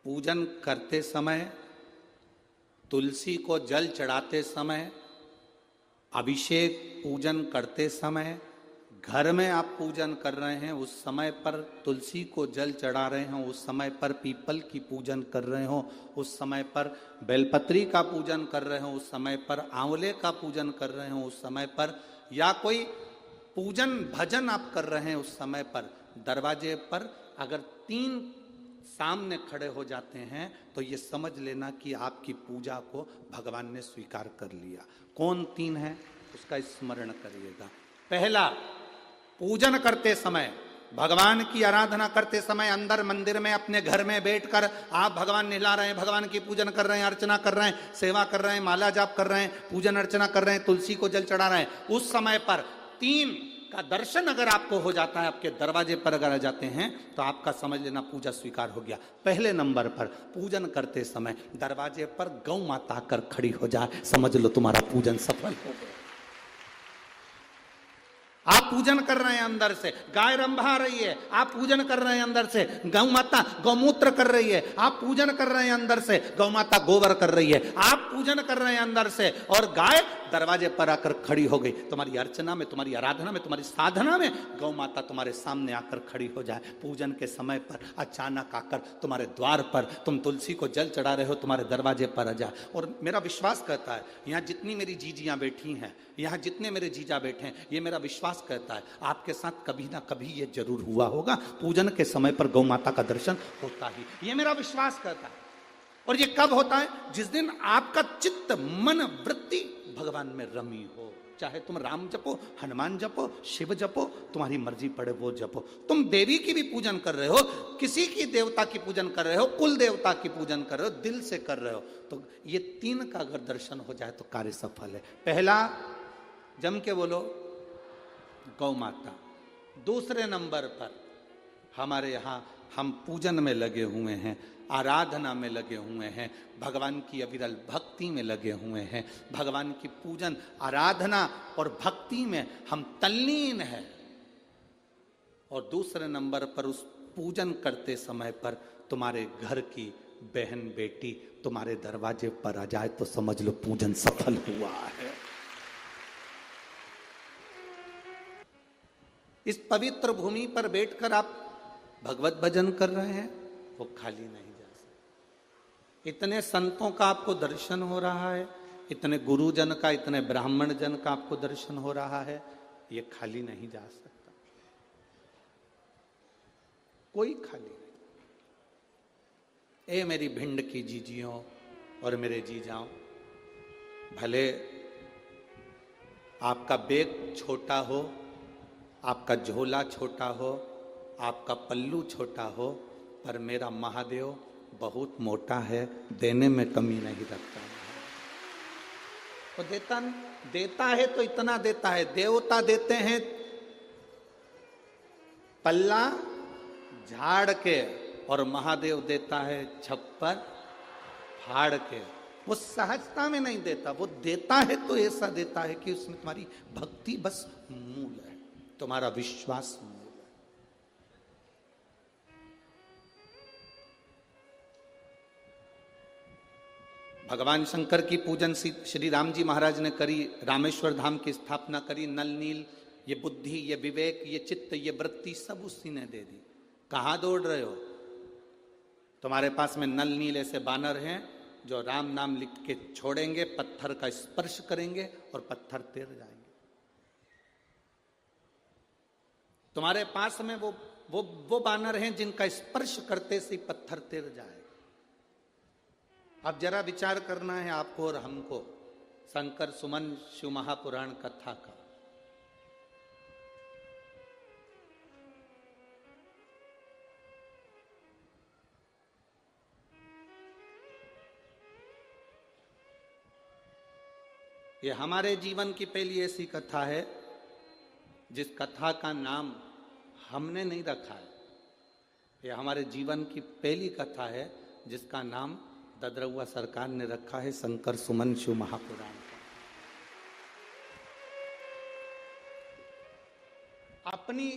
पूजन करते समय, तुलसी को जल चढ़ाते समय, अभिषेक पूजन करते समय, घर में आप पूजन कर रहे हैं उस समय पर तुलसी को जल चढ़ा रहे हो, उस समय पर पीपल की पूजन कर रहे हो, उस समय पर बेलपत्री का पूजन कर रहे हो, उस समय पर आंवले का पूजन कर रहे हो, उस समय पर या कोई पूजन भजन आप कर रहे हैं उस समय पर दरवाजे पर अगर 3 सामने खड़े हो जाते हैं तो ये समझ लेना कि आपकी पूजा को भगवान ने स्वीकार कर लिया। कौन 3 है उसका स्मरण करिएगा। पहला, पूजन करते समय, भगवान की आराधना करते समय अंदर मंदिर में अपने घर में बैठकर आप भगवान निला रहे हैं, भगवान की पूजन कर रहे हैं, अर्चना कर रहे हैं, सेवा कर रहे हैं, माला जाप कर रहे हैं, पूजन अर्चना कर रहे हैं, तुलसी को जल चढ़ा रहे हैं, उस समय पर 3 का दर्शन अगर आपको हो जाता है, आपके दरवाजे पर अगर आ जाते हैं तो आपका समझ लेना पूजा स्वीकार हो गया। पहले नंबर पर पूजन करते समय दरवाजे पर गौ माता आकर खड़ी हो जाए, समझ लो तुम्हारा पूजन सफल हो गया। आप पूजन कर रहे हैं अंदर से, गाय रंभा रही है, आप पूजन कर रहे हैं अंदर से, गौ माता गौमूत्र कर रही है, आप पूजन कर रहे हैं अंदर से, गौ माता गोबर कर रही है, आप पूजन कर रहे हैं अंदर से और गाय दरवाजे पर आकर खड़ी हो गई। तुम्हारी अर्चना में, तुम्हारी आराधना में, तुम्हारी साधना में गौ माता तुम्हारे सामने आकर खड़ी हो जाए। पूजन के समय पर अचानक आकर तुम्हारे द्वार पर, तुम तुलसी को जल चढ़ा रहे हो, तुम्हारे दरवाजे पर आ जाए। और मेरा विश्वास कहता है, यहाँ जितनी मेरी जीजियां बैठी हैं, यहाँ जितने मेरे जीजा बैठे हैं, ये मेरा विश्वास कहता है आपके साथ कभी ना कभी ये जरूर हुआ होगा, पूजन के समय पर गौ माता का दर्शन होता ही, ये मेरा विश्वास कहता है। और ये कब होता है? जिस दिन आपका चित्त, मन, वृत्ति भगवान में रमी हो। चाहे तुम राम जपो, हनुमान जपो, शिव जपो, तुम्हारी मर्जी पड़े वो जपो। तुम देवी की भी पूजन कर रहे हो, किसी की देवता की पूजन कर रहे हो, कुल देवता की पूजन कर रहे हो, दिल से कर रहे हो, तो ये 3 का अगर दर्शन हो जाए तो कार्य सफल है। पहला, जम के बोलो, गौ माता। दूसरे नंबर पर हमारे यहाँ हम पूजन में लगे हुए हैं, आराधना में लगे हुए हैं, भगवान की अविरल भक्ति में लगे हुए हैं, भगवान की पूजन, आराधना और भक्ति में हम तल्लीन हैं। और दूसरे नंबर पर उस पूजन करते समय पर तुम्हारे घर की बहन बेटी तुम्हारे दरवाजे पर आ जाए तो समझ लो पूजन सफल हुआ है। इस पवित्र भूमि पर बैठकर आप भगवत भजन कर रहे हैं, वो खाली नहीं जा सकता। इतने संतों का आपको दर्शन हो रहा है, इतने गुरुजन का, इतने ब्राह्मण जन का आपको दर्शन हो रहा है, ये खाली नहीं जा सकता, कोई खाली नहीं। ए मेरी भिंड की जीजियों और मेरे जीजाओं, भले आपका बैग छोटा हो, आपका झोला छोटा हो, आपका पल्लू छोटा हो, पर मेरा महादेव बहुत मोटा है, देने में कमी नहीं रखता है। वो देता है तो इतना देता है। देवता देते हैं पल्ला झाड़ के और महादेव देता है छप्पर फाड़ के। वो सहजता में नहीं देता, वो देता है तो ऐसा देता है कि उसमें तुम्हारी भक्ति बस मूल है, तुम्हारा विश्वास मूल है। भगवान शंकर की पूजन श्री राम जी महाराज ने करी, रामेश्वर धाम की स्थापना करी, नल नील, ये बुद्धि, ये विवेक, ये चित्त, ये वृत्ति सब उसी ने दे दी। कहां दौड़ रहे हो? तुम्हारे पास में नल नील ऐसे बानर हैं जो राम नाम लिख के छोड़ेंगे, पत्थर का स्पर्श करेंगे और पत्थर तैर जाएंगे। तुम्हारे पास में वो बानर हैं जिनका स्पर्श करते से पत्थर तैर जाए। अब जरा विचार करना है आपको और हमको शंकर सुमन शिव महापुराण कथा का। ये हमारे जीवन की पहली ऐसी कथा है जिस कथा का नाम हमने नहीं रखा है। ये हमारे जीवन की पहली कथा है जिसका नाम ददरउआ सरकार ने रखा है, शंकर सुमन शिव महापुराण। अपनी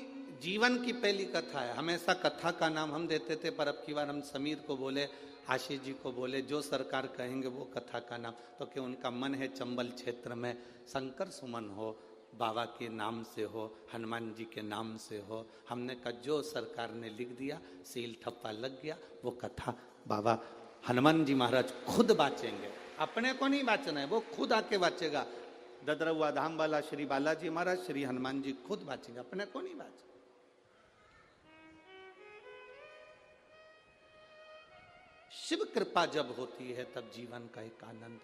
जीवन की पहली कथा है। हमेशा कथा का नाम हम देते थे, पर अब की बार हम समीर को बोले, आशीष जी को बोले, जो सरकार कहेंगे वो कथा का नाम। तो कि उनका मन है चंबल क्षेत्र में शंकर सुमन हो, बाबा के नाम से हो, हनुमान जी के नाम से हो। हमने कहा जो सरकार ने लिख दिया, सील ठप्पा लग गया, वो कथा बाबा हनुमान जी महाराज खुद बाचेंगे, अपने को नहीं बाचना है, वो खुद आके बाचेगा। ददरवा धाम वाला श्री बालाजी महाराज, श्री हनुमान जी खुद बाचेंगे, अपने को नहीं बाचे। शिव कृपा जब होती है तब जीवन का एक आनंद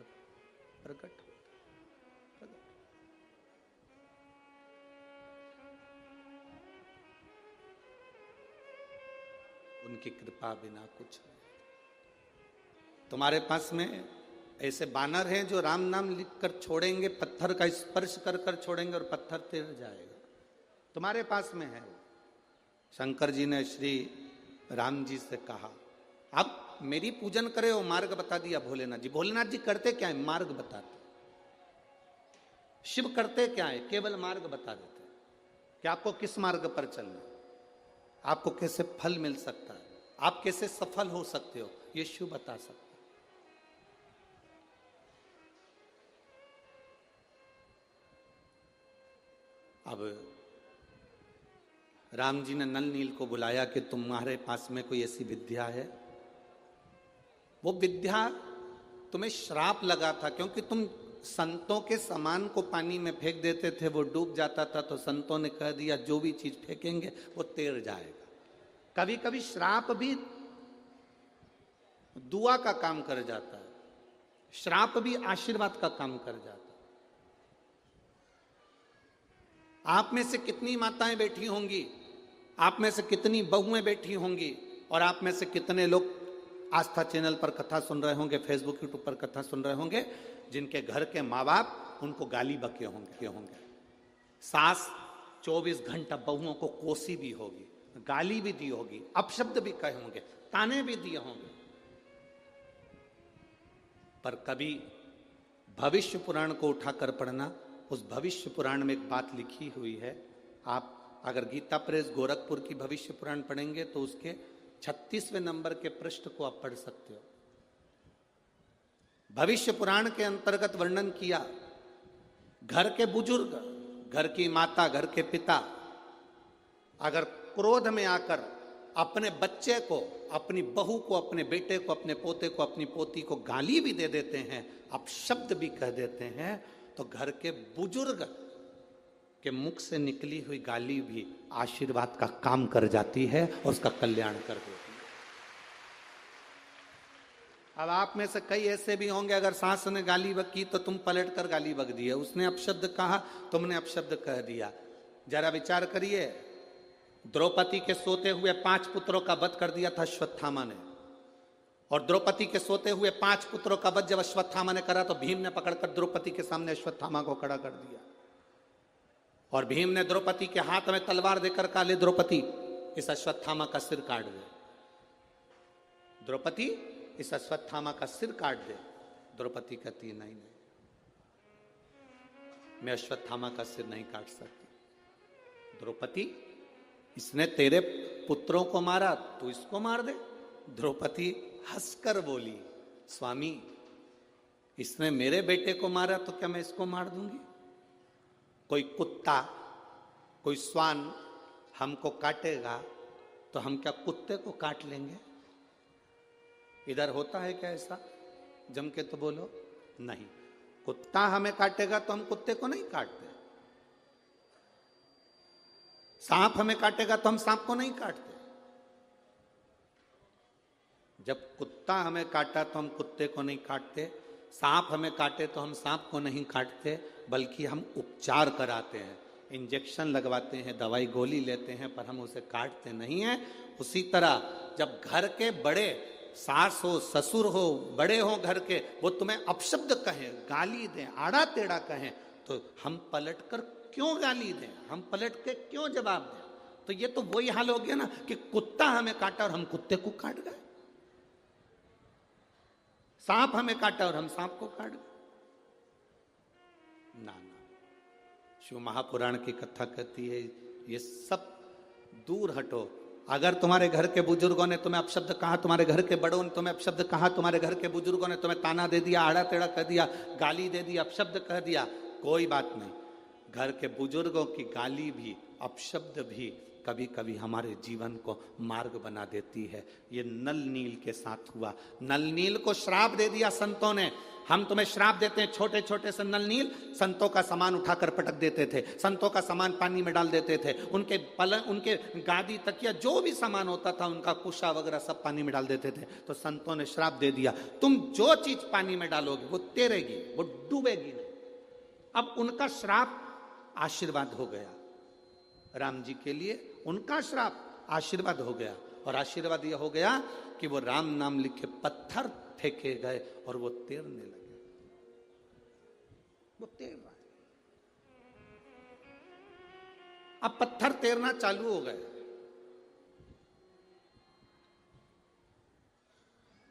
प्रकट होता है। उनकी कृपा बिना कुछ नहीं। तुम्हारे पास में ऐसे बानर हैं जो राम नाम लिखकर छोड़ेंगे, पत्थर का स्पर्श कर कर छोड़ेंगे और पत्थर तिर जाएगा। तुम्हारे पास में है। शंकर जी ने श्री राम जी से कहा, अब मेरी पूजन करे, वो मार्ग बता दिया भोलेनाथ जी। भोलेनाथ जी करते क्या है? मार्ग बताते। शिव करते क्या है? केवल मार्ग बता देते कि आपको किस मार्ग पर चलना है, आपको कैसे फल मिल सकता है, आप कैसे सफल हो सकते हो, ये शिव बता सकता है। अब राम जी ने नल नील को बुलाया कि तुम्हारे पास में कोई ऐसी विद्या है। वो विद्या तुम्हें श्राप लगा था, क्योंकि तुम संतों के सामान को पानी में फेंक देते थे, वो डूब जाता था। तो संतों ने कह दिया जो भी चीज फेंकेंगे वो तैर जाएगा। कभी कभी श्राप भी दुआ का काम कर जाता है, श्राप भी आशीर्वाद का काम कर जाता है। आप में से कितनी माताएं बैठी होंगी, आप में से कितनी बहुएं बैठी होंगी, और आप में से कितने लोग आस्था चैनल पर कथा सुन रहे होंगे, फेसबुक यूट्यूब पर कथा सुन रहे होंगे, जिनके घर के माँ बाप उनको गाली बके होंगे। सास 24 घंटा बहुओं को कोसी भी होगी, गाली भी दी होगी, अपशब्द भी कहे होंगे, ताने भी दिए होंगे। पर कभी भविष्य पुराण को उठाकर पढ़ना। उस भविष्य पुराण में एक बात लिखी हुई है। आप अगर गीता प्रेस गोरखपुर की भविष्य पुराण पढ़ेंगे तो उसके 36वें नंबर के पृष्ठ को आप पढ़ सकते हो। भविष्य पुराण के अंतर्गत वर्णन किया, घर के बुजुर्ग, घर की माता, घर के पिता अगर क्रोध में आकर अपने बच्चे को, अपनी बहू को, अपने बेटे को, अपने पोते को, अपनी पोती को गाली भी दे देते हैं, अपशब्द भी कह देते हैं, तो घर के बुजुर्ग के मुख से निकली हुई गाली भी आशीर्वाद का काम कर जाती है और उसका कल्याण कर देती है। अब आप में से कई ऐसे भी होंगे, अगर सास ने गाली बक की तो तुम पलट कर गाली बक दिए। उसने अपशब्द कहा, तुमने अपशब्द कह दिया। जरा विचार करिए, द्रौपदी के सोते हुए 5 पुत्रों का वध कर दिया था अश्वत्थामा ने, और द्रौपदी के सोते हुए 5 पुत्रों का वध जब अश्वत्थामा ने करा तो भीम ने पकड़कर द्रौपदी के सामने अश्वत्थामा को खड़ा कर दिया, और भीम ने द्रौपदी के हाथ में तलवार देकर कहा, ले द्रौपदी इस अश्वत्थामा का सिर काट दे। द्रौपदी इस अश्वत्थामा का सिर काट दे। द्रौपदी कहती नहीं, मैं अश्वत्थामा का सिर नहीं काट सकती। द्रौपदी, इसने तेरे पुत्रों को मारा, तू इसको मार दे। द्रौपदी हंसकर बोली, स्वामी इसने मेरे बेटे को मारा तो क्या मैं इसको मार दूंगी? कोई कुत्ता, कोई श्वान हमको काटेगा तो हम क्या कुत्ते को काट लेंगे? इधर होता है क्या ऐसा? जम के तो बोलो। नहीं, कुत्ता हमें काटेगा तो हम कुत्ते को नहीं काटते। सांप हमें काटेगा तो हम सांप को नहीं काटते। जब कुत्ता हमें काटा तो हम कुत्ते को नहीं काटते, सांप हमें काटे तो हम सांप को नहीं काटते, बल्कि हम उपचार कराते हैं, इंजेक्शन लगवाते हैं, दवाई गोली लेते हैं, पर हम उसे काटते नहीं हैं। उसी तरह जब घर के बड़े, सास हो, ससुर हो, बड़े हो घर के, वो तुम्हें अपशब्द कहें, गाली दें, आड़ा टेढ़ा कहें, तो हम पलटकर क्यों गाली दें, हम पलट के क्यों जवाब दें? तो ये तो वही हाल हो गया ना कि कुत्ता हमें काटा और हम कुत्ते को काट गए, सांप हमें काटा और हम सांप को काट गए। ना, शिव महापुराण की कथा कहती है ये सब दूर हटो। अगर तुम्हारे घर के बुजुर्गों ने तुम्हें अपशब्द कहा, तुम्हारे घर के बड़ों ने तुम्हें अपशब्द कहा, तुम्हारे घर के बुजुर्गों ने तुम्हें ताना दे दिया, आड़ा टेढ़ा कह दिया, गाली दे दी, अपशब्द कह दिया, कोई बात नहीं। घर के बुजुर्गों की गाली भी, अपशब्द भी कभी कभी हमारे जीवन को मार्ग बना देती है। ये नल नील के साथ हुआ। नल नील को श्राप दे दिया संतों ने। हम तुम्हें श्राप देते हैं, छोटे छोटे से नल नील संतों का सामान उठाकर पटक देते थे, संतों का सामान पानी में डाल देते थे, उनके पलंग, उनके गादी, तकिया, जो भी सामान होता था, उनका कुशा वगैरह सब पानी में डाल देते थे। तो संतों ने श्राप दे दिया, तुम जो चीज पानी में डालोगे वो तैरेगी, वो डूबेगी नहीं। अब उनका श्राप आशीर्वाद हो गया। राम जी के लिए उनका श्राप आशीर्वाद हो गया, और आशीर्वाद यह हो गया कि वो राम नाम लिखे पत्थर फेंके गए और वो तैरने लगे। वो तैर रहा है। अब पत्थर तैरना चालू हो गए,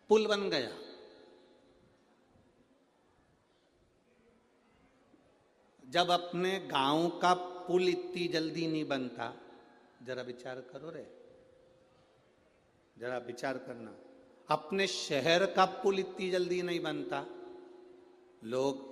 पुल बन गया। जब अपने गांव का पुल इतनी जल्दी नहीं बनता, जरा विचार करो रे, जरा विचार करना। अपने शहर का पुल इतनी जल्दी नहीं बनता। लोग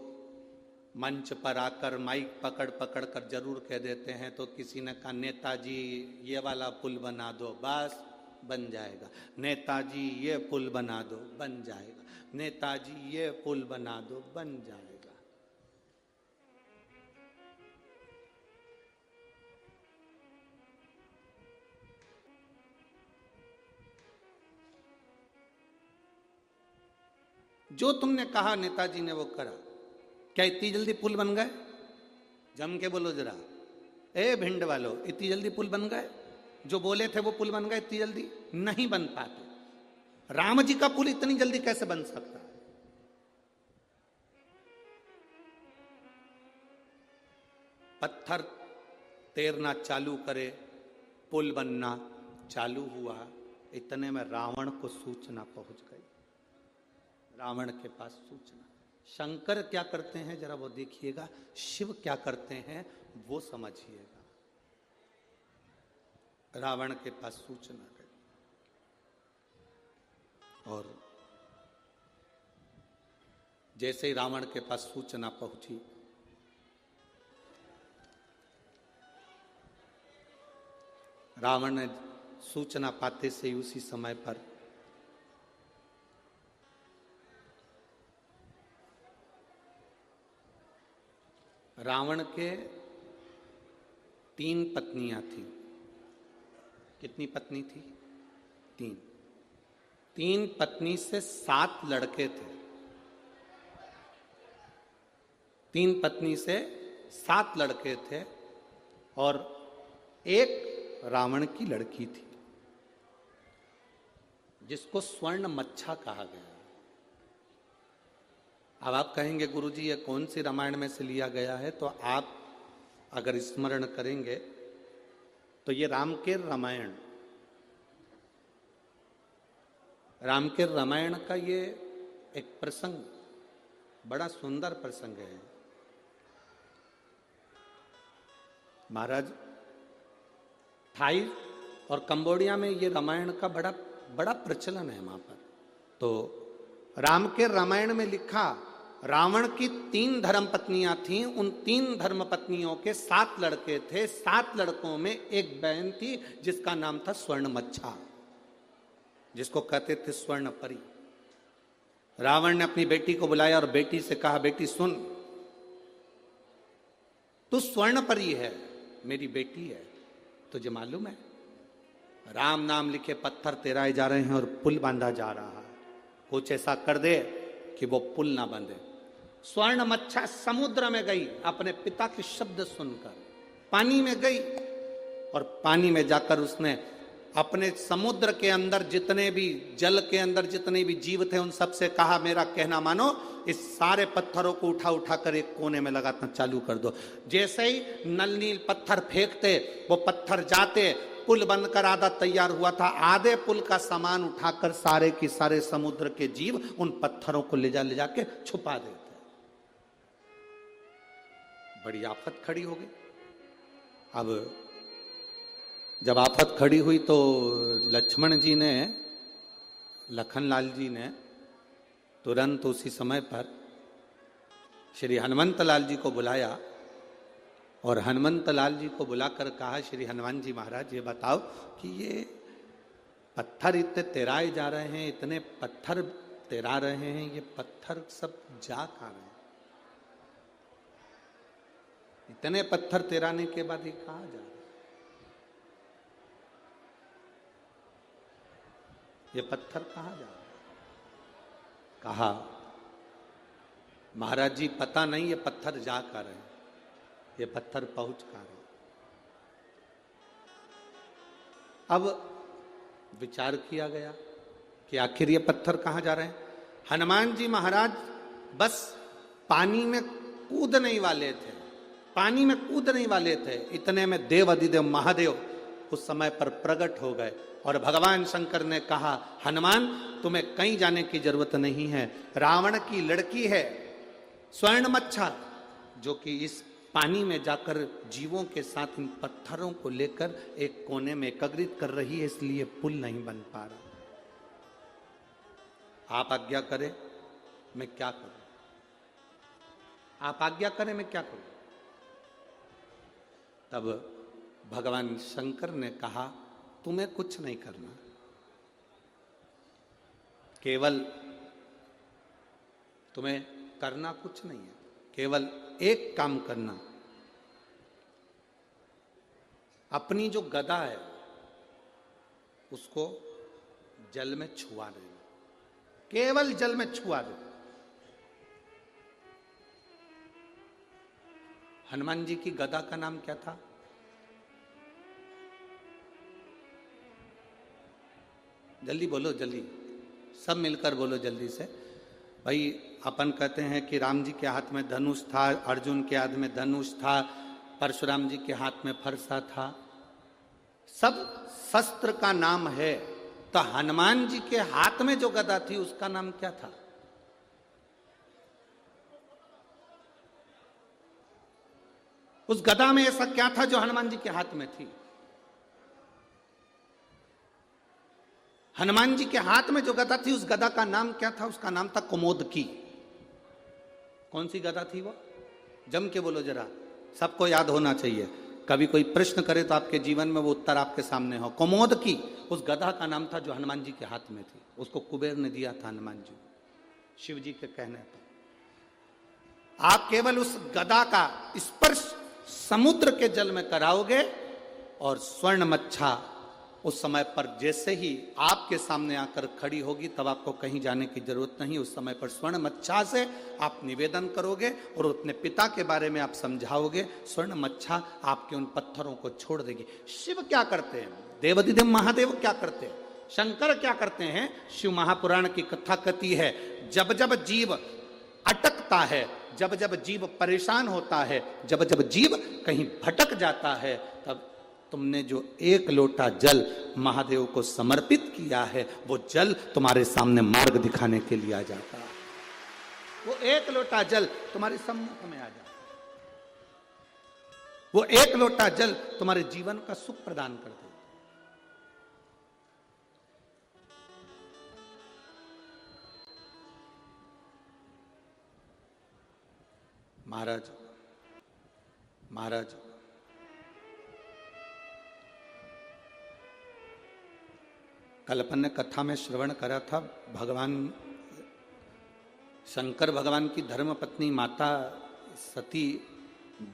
मंच पर आकर माइक पकड़ पकड़ कर जरूर कह देते हैं। तो किसी ने कहा नेताजी ये वाला पुल बना दो, बस बन जाएगा। नेताजी ये पुल बना दो, बन जाएगा। नेताजी ये पुल बना दो, बन जाएगा। जो तुमने कहा नेताजी ने वो करा। क्या इतनी जल्दी पुल बन गए? जम के बोलो जरा, ए भिंड वालों, इतनी जल्दी पुल बन गए? जो बोले थे वो पुल बन गए इतनी जल्दी? नहीं बन पाते। राम जी का पुल इतनी जल्दी कैसे बन सकता है? पत्थर तैरना चालू करे, पुल बनना चालू हुआ। इतने में रावण को सूचना पहुंच गई। रावण के पास सूचना। शंकर क्या करते हैं जरा वो देखिएगा, शिव क्या करते हैं वो समझिएगा। रावण के पास सूचना गई और जैसे ही रावण के पास सूचना पहुंची, रावण ने सूचना पाते से ही उसी समय पर रावण के 3 पत्नियां थी। कितनी पत्नी थी? 3। 3 पत्नी से 7 लड़के थे। 3 पत्नी से 7 लड़के थे और एक रावण की लड़की थी जिसको स्वर्ण मच्छा कहा गया। अब आप कहेंगे गुरुजी ये कौन सी रामायण में से लिया गया है? तो आप अगर स्मरण करेंगे तो ये रामकेर रामायण, रामकेर रामायण का ये एक प्रसंग, बड़ा सुंदर प्रसंग है। महाराज, थाई और कंबोडिया में ये रामायण का बड़ा प्रचलन है वहां पर। तो रामकेर रामायण में लिखा, रावण की 3 धर्म पत्नियां थीं। उन 3 धर्म पत्नियों के 7 लड़के थे। 7 लड़कों में एक बहन थी जिसका नाम था स्वर्ण मच्छा, जिसको कहते थे स्वर्ण परी। रावण ने अपनी बेटी को बुलाया और बेटी से कहा, बेटी सुन, तू स्वर्ण परी है, मेरी बेटी है, तुझे मालूम है राम नाम लिखे पत्थर तैराए जा रहे हैं और पुल बांधा जा रहा है। कुछ ऐसा कर दे कि वो पुल ना बंधे। स्वर्ण मच्छा समुद्र में गई, अपने पिता के शब्द सुनकर पानी में गई और पानी में जाकर उसने अपने समुद्र के अंदर जितने भी, जल के अंदर जितने भी जीव थे उन सब से कहा, मेरा कहना मानो, इस सारे पत्थरों को उठा उठा कर एक कोने में लगाना चालू कर दो। जैसे ही नल नील पत्थर फेंकते, वो पत्थर जाते, पुल बनकर आधा तैयार हुआ था। आधे पुल का सामान उठाकर सारे की सारे समुद्र के जीव उन पत्थरों को ले जा के छुपा देते। बड़ी आफत खड़ी हो गई। अब जब आफत खड़ी हुई तो लक्ष्मण जी ने, लखनलाल जी ने तुरंत उसी समय पर श्री हनुमंत लाल जी को बुलाया और हनुमंत लाल जी को बुलाकर कहा, श्री हनुमान जी महाराज ये बताओ कि ये पत्थर इतने तेराए जा रहे हैं, इतने पत्थर तेरा रहे हैं, ये पत्थर सब जा कहाँ रहे हैं? इतने पत्थर तेराने के बाद ये कहाँ जा रहे हैं? ये पत्थर कहाँ जा रहे हैं? कहा, महाराज जी पता नहीं ये पत्थर जा कहाँ रहे हैं, ये पत्थर पहुंच कहाँ रहे हैं। अब विचार किया गया कि आखिर ये पत्थर कहाँ जा रहे हैं। हनुमान जी महाराज बस पानी में कूदने वाले थे, पानी में कूदने वाले थे, इतने में देव अधिदेव महादेव उस समय पर प्रकट हो गए और भगवान शंकर ने कहा, हनुमान तुम्हें कहीं जाने की जरूरत नहीं है, रावण की लड़की है स्वर्णमच्छा, जो कि इस पानी में जाकर जीवों के साथ इन पत्थरों को लेकर एक कोने में एकत्रित कर रही है, इसलिए पुल नहीं बन पा रहा। आप आज्ञा करें मैं क्या करूं, आप आज्ञा करें मैं क्या करूं। तब भगवान शंकर ने कहा, तुम्हें कुछ नहीं करना, केवल तुम्हें करना कुछ नहीं है, केवल एक काम करना, अपनी जो गदा है उसको जल में छुआ देना, केवल जल में छुआ दो। हनुमान जी की गदा का नाम क्या था? जल्दी बोलो, जल्दी सब मिलकर बोलो जल्दी से। भाई अपन कहते हैं कि राम जी के हाथ में धनुष था, अर्जुन के हाथ में धनुष था, परशुराम जी के हाथ में फरसा था, सब शस्त्र का नाम है। तो हनुमान जी के हाथ में जो गदा थी उसका नाम क्या था? उस गदा में ऐसा क्या था जो हनुमान जी के हाथ में थी? हनुमान जी के हाथ में जो गदा थी उस गदा का नाम क्या था? उसका नाम था कुमोदकी। कौन सी गदा थी वो? जम के बोलो जरा, सबको याद होना चाहिए, कभी कोई प्रश्न करे तो आपके जीवन में वो उत्तर आपके सामने हो। कुमोदकी उस गदा का नाम था जो हनुमान जी के हाथ में थी, उसको कुबेर ने दिया था हनुमान जी को, शिव जी के कहने पर। आप केवल उस गदा का स्पर्श समुद्र के जल में कराओगे और स्वर्ण मच्छा उस समय पर जैसे ही आपके सामने आकर खड़ी होगी तब आपको कहीं जाने की जरूरत नहीं। उस समय पर स्वर्ण मच्छा से आप निवेदन करोगे और अपने पिता के बारे में आप समझाओगे, स्वर्ण मच्छा आपके उन पत्थरों को छोड़ देगी। शिव क्या करते हैं? देवाधिदेव महादेव क्या करते हैं? शंकर क्या करते हैं? शिव महापुराण की कथा कहती है, जब जब जीव अटकता है, जब जब जीव परेशान होता है, जब जब जीव कहीं भटक जाता है, तब तुमने जो एक लोटा जल महादेव को समर्पित किया है वो जल तुम्हारे सामने मार्ग दिखाने के लिए आ जाता है। वो एक लोटा जल तुम्हारे सम्मुख में आ जाता है, वो एक लोटा जल तुम्हारे जीवन का सुख प्रदान कर देता है। महाराज महाराज कल अपन ने कथा में श्रवण करा था, भगवान शंकर भगवान की धर्म पत्नी माता सती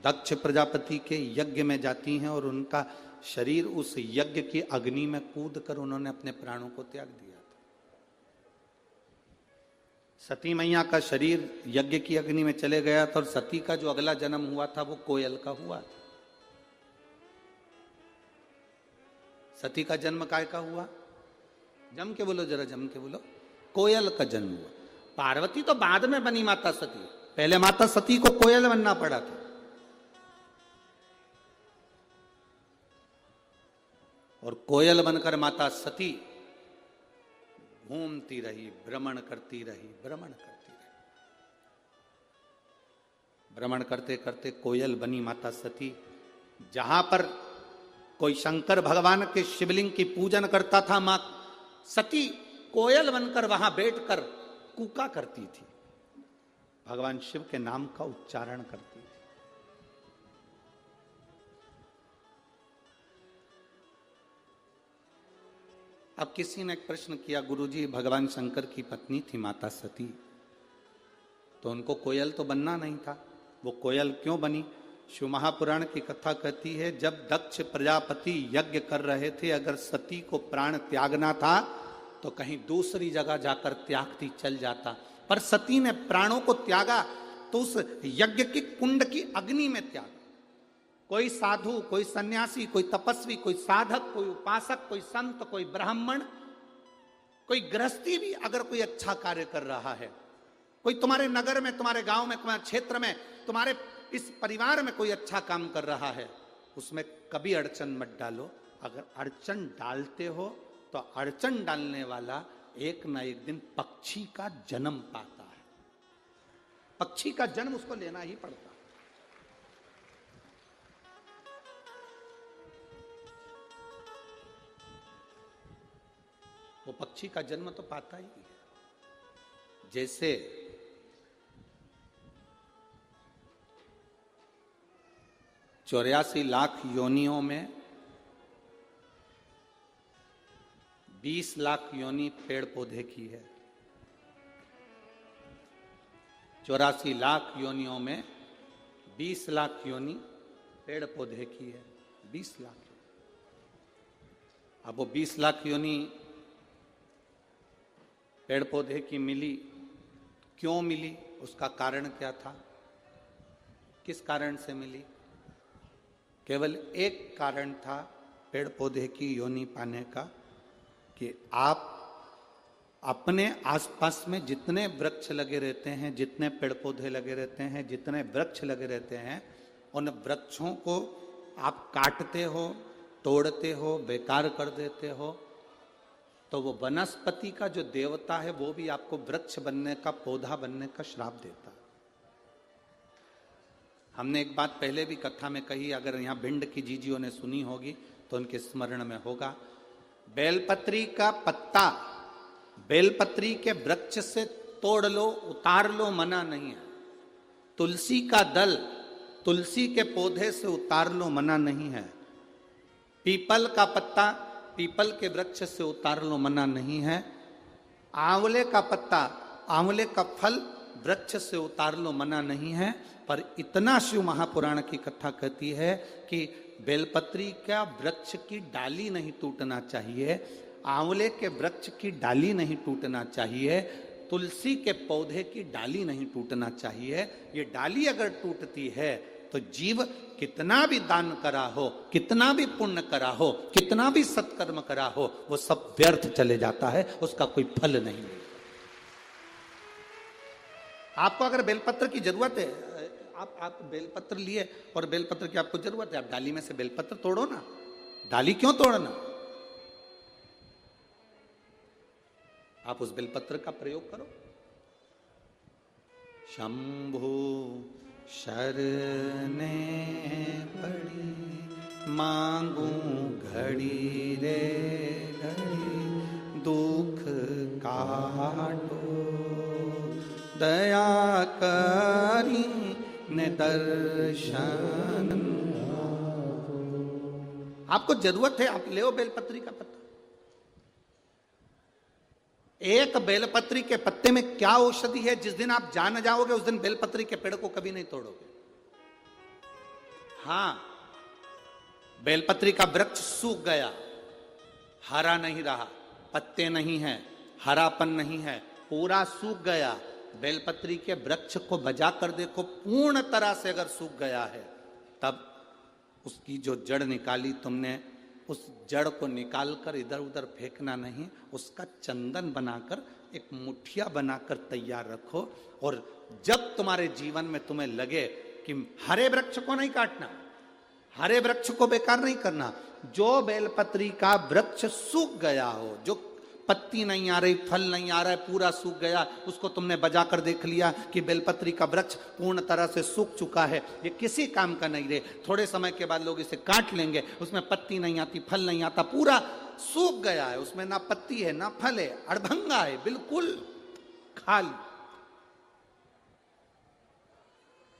दक्ष प्रजापति के यज्ञ में जाती हैं और उनका शरीर उस यज्ञ की अग्नि में कूद कर उन्होंने अपने प्राणों को त्याग दिया था। सती मैया का शरीर यज्ञ की अग्नि में चले गया था और सती का जो अगला जन्म हुआ था वो कोयल का हुआ था। सती का जन्म काय का हुआ? जम के बोलो जरा, जम के बोलो। कोयल का जन्म हुआ। पार्वती तो बाद में बनी माता सती, पहले माता सती को कोयल बनना पड़ा था। और कोयल बनकर माता सती घूमती रही, भ्रमण करती रही, भ्रमण करती रही। भ्रमण करते करते कोयल बनी माता सती। जहां पर कोई शंकर भगवान के शिवलिंग की पूजन करता था, मां सती कोयल बनकर वहां बैठकर कूका करती थी, भगवान शिव के नाम का उच्चारण करती थी। अब किसी ने एक प्रश्न किया, गुरुजी भगवान शंकर की पत्नी थी माता सती, तो उनको कोयल तो बनना नहीं था, वो कोयल क्यों बनी? शिव महापुराण की कथा कहती है, जब दक्ष प्रजापति यज्ञ कर रहे थे, अगर सती को प्राण त्यागना था तो कहीं दूसरी जगह जाकर त्यागती चल जाता, पर सती ने प्राणों को त्यागा तो उस यज्ञ की कुंड की अग्नि में त्यागा। कोई साधु, कोई सन्यासी, कोई तपस्वी, कोई साधक, कोई उपासक, कोई संत, कोई ब्राह्मण, कोई गृहस्थी भी अगर कोई अच्छा कार्य कर रहा है, कोई तुम्हारे नगर में, तुम्हारे गांव में, तुम्हारे क्षेत्र में, तुम्हारे इस परिवार में कोई अच्छा काम कर रहा है, उसमें कभी अड़चन मत डालो। अगर अड़चन डालते हो तो अड़चन डालने वाला एक ना एक दिन पक्षी का जन्म पाता है, पक्षी का जन्म उसको लेना ही पड़ता है। वो पक्षी का जन्म तो पाता ही है। जैसे 84 लाख योनियों में 20 लाख योनि पेड़ पौधे की है। 84 लाख योनियों में 20 लाख योनि पेड़ पौधे की है। 20 लाख। अब वो 20 लाख योनि पेड़ पौधे की मिली, क्यों मिली, उसका कारण क्या था, किस कारण से मिली? केवल एक कारण था पेड़ पौधे की योनि पाने का, कि आप अपने आसपास में जितने वृक्ष लगे रहते हैं, जितने पेड़ पौधे लगे रहते हैं, जितने वृक्ष लगे रहते हैं, उन वृक्षों को आप काटते हो, तोड़ते हो, बेकार कर देते हो, तो वो वनस्पति का जो देवता है वो भी आपको वृक्ष बनने का, पौधा बनने का श्राप देता है। हमने एक बात पहले भी कथा में कही, अगर यहाँ भिंड की जीजियों ने सुनी होगी तो उनके स्मरण में होगा। बेलपत्री का पत्ता बेलपत्री के वृक्ष से तोड़ लो, उतार लो, मना नहीं है। तुलसी का दल तुलसी के पौधे से उतार लो, मना नहीं है। पीपल का पत्ता पीपल के वृक्ष से उतार लो, मना नहीं है। आंवले का पत्ता, आंवले का फल वृक्ष से उतार लो, मना नहीं है। पर इतना शिव महापुराण की कथा कहती है कि बेलपत्री का वृक्ष की डाली नहीं टूटना चाहिए, आंवले के वृक्ष की डाली नहीं टूटना चाहिए, तुलसी के पौधे की डाली नहीं टूटना चाहिए। ये डाली अगर टूटती है तो जीव कितना भी दान करा हो, कितना भी पुण्य करा हो, कितना भी सत्कर्म करा हो, वो सब व्यर्थ चले जाता है, उसका कोई फल नहीं है। आपको अगर बेलपत्र की जरूरत है, आप बेलपत्र लिए और बेलपत्र की आपको जरूरत है, आप डाली में से बेलपत्र तोड़ो ना। डाली क्यों तोड़ना, आप उस बेलपत्र का प्रयोग करो। शंभु शरणे पड़ी मांगू घड़ी रे घड़ी, दुख काटो दया करी ने दर्शन। आपको जरूरत है, आप ले बेलपत्री का पत्ता। एक बेलपत्री के पत्ते में क्या औषधि है, जिस दिन आप जान जाओगे उस दिन बेलपत्री के पेड़ को कभी नहीं तोड़ोगे। हां, बेलपत्री का वृक्ष सूख गया, हरा नहीं रहा, पत्ते नहीं है, हरापन नहीं है, पूरा सूख गया। बेलपत्री के वृक्ष को बजा कर देखो, पूर्ण तरह से अगर सूख गया है, तब उसकी जो जड़ निकाली तुमने, उस जड़ को निकालकर इधर उधर फेंकना नहीं, उसका चंदन बनाकर एक मुठिया बनाकर तैयार रखो। और जब तुम्हारे जीवन में तुम्हें लगे कि हरे वृक्ष को नहीं काटना, हरे वृक्ष को बेकार नहीं करना, जो बेलपत्री का वृक्ष सूख गया हो, जो पत्ती नहीं आ रही, फल नहीं आ रहा है, पूरा सूख गया, उसको तुमने बजा कर देख लिया कि बेलपत्री का वृक्ष पूर्ण तरह से सूख चुका है, ये किसी काम का नहीं रहे। थोड़े समय के बाद लोग इसे काट लेंगे, उसमें पत्ती नहीं आती, फल नहीं आता, पूरा सूख गया है, उसमें ना पत्ती है ना फल है, अड़भंगा है, बिल्कुल खाली।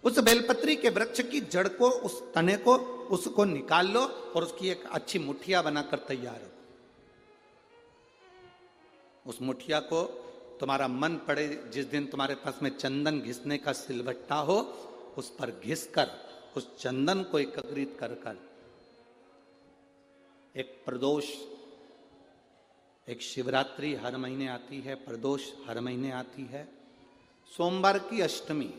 उस बेलपत्री के वृक्ष की जड़ को, उस तने को, उसको निकाल लो और उसकी एक अच्छी मुठिया बनाकर तैयार रखो। उस मुठिया को तुम्हारा मन पड़े, जिस दिन तुम्हारे पास में चंदन घिसने का सिलबट्टा हो, उस पर घिस कर उस चंदन को एकत्रित कर कर एक प्रदोष, एक शिवरात्रि हर महीने आती है, प्रदोष हर महीने आती है, सोमवार की अष्टमी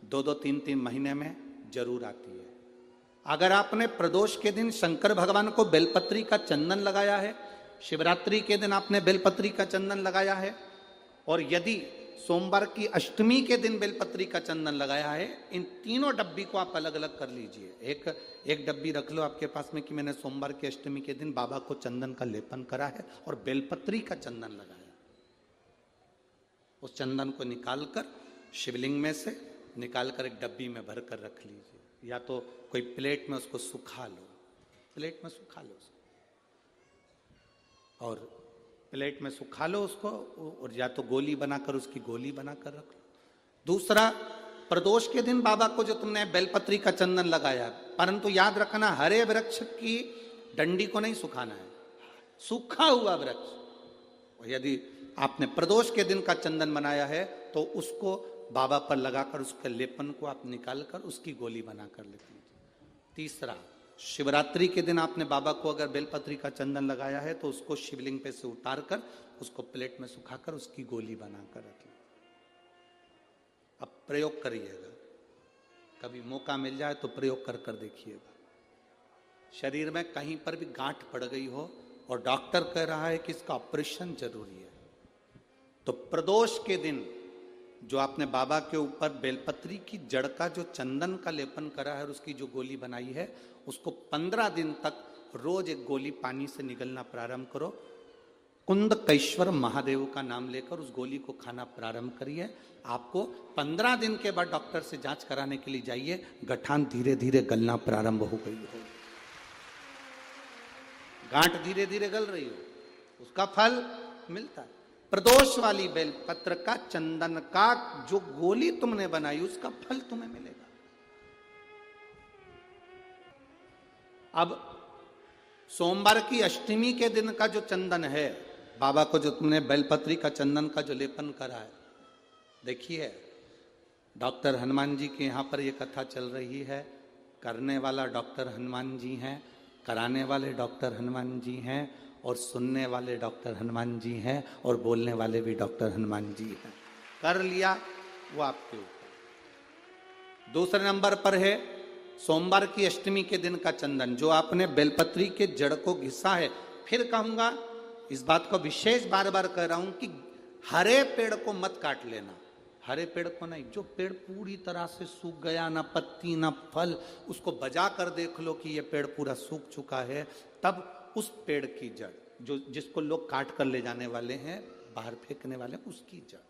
2-2, 3-3 महीने में जरूर आती है। अगर आपने प्रदोष के दिन शंकर भगवान को बेलपत्री का चंदन लगाया है, शिवरात्रि के दिन आपने बेलपत्री का चंदन लगाया है, और यदि सोमवार की अष्टमी के दिन बेलपत्री का चंदन लगाया है, इन तीनों डब्बी को आप अलग अलग कर लीजिए। एक डब्बी रख लो आपके पास में कि मैंने सोमवार की अष्टमी के दिन बाबा को चंदन का लेपन करा है और बेलपत्री का चंदन लगाया। उस चंदन को निकालकर शिवलिंग में से निकालकर एक डब्बी में भर कर रख लीजिए, या तो कोई प्लेट में उसको सुखा लो, प्लेट में सुखा लो उसको, और प्लेट में सुखा लो उसको, और या तो गोली बनाकर उसकी गोली बनाकर रख लो। दूसरा, प्रदोष के दिन बाबा को जो तुमने बेलपत्री का चंदन लगाया, परंतु याद रखना हरे वृक्ष की डंडी को नहीं सुखाना है, सूखा हुआ वृक्ष। यदि आपने प्रदोष के दिन का चंदन बनाया है तो उसको बाबा पर लगाकर उसके लेपन को आप निकालकर उसकी गोली बनाकर लिख लीजिए। तीसरा, शिवरात्रि के दिन आपने बाबा को अगर बेलपत्री का चंदन लगाया है तो उसको शिवलिंग पे से उतार कर उसको प्लेट में सुखाकर उसकी गोली बनाकर रख लीजिए। अब प्रयोग करिएगा, कभी मौका मिल जाए तो प्रयोग कर कर देखिएगा। शरीर में कहीं पर भी गांठ पड़ गई हो और डॉक्टर कह रहा है कि इसका ऑपरेशन जरूरी है, तो प्रदोष के दिन जो आपने बाबा के ऊपर बेलपत्री की जड़ का जो चंदन का लेपन करा है और उसकी जो गोली बनाई है, उसको 15 दिन तक रोज एक गोली पानी से निगलना प्रारंभ करो। कुंदकेश्वर महादेव का नाम लेकर उस गोली को खाना प्रारंभ करिए। आपको 15 दिन के बाद डॉक्टर से जांच कराने के लिए जाइए, गठान धीरे धीरे गलना प्रारंभ हो गई हो, गांठ धीरे धीरे गल रही हो, उसका फल मिलता है। प्रदोष वाली बेलपत्र का, चंदन का जो गोली तुमने बनाई उसका फल तुम्हें मिलेगा। अब सोमवार की अष्टमी के दिन का जो चंदन है, बाबा को जो तुमने बेलपत्री का चंदन का जो लेपन करा है, देखिए डॉक्टर हनुमान जी के यहाँ पर ये कथा चल रही है। करने वाला डॉक्टर हनुमान जी हैं, कराने वाले डॉक्टर हनुमान जी हैं, और सुनने वाले डॉक्टर हनुमान जी हैं, और बोलने वाले भी डॉक्टर हनुमान जी हैं। कर लिया वो आपके ऊपर। दूसरे नंबर पर है सोमवार की अष्टमी के दिन का चंदन, जो आपने बेलपत्री के जड़ को घिसा है। फिर कहूंगा, इस बात को विशेष बार बार कह रहा हूं कि हरे पेड़ को मत काट लेना, हरे पेड़ को नहीं। जो पेड़ पूरी तरह से सूख गया, ना पत्ती ना फल, उसको बजा कर देख लो कि ये पेड़ पूरा सूख चुका है, तब उस पेड़ की जड़, जो जिसको लोग काट कर ले जाने वाले हैं, बाहर फेंकने वाले हैं, उसकी जड़।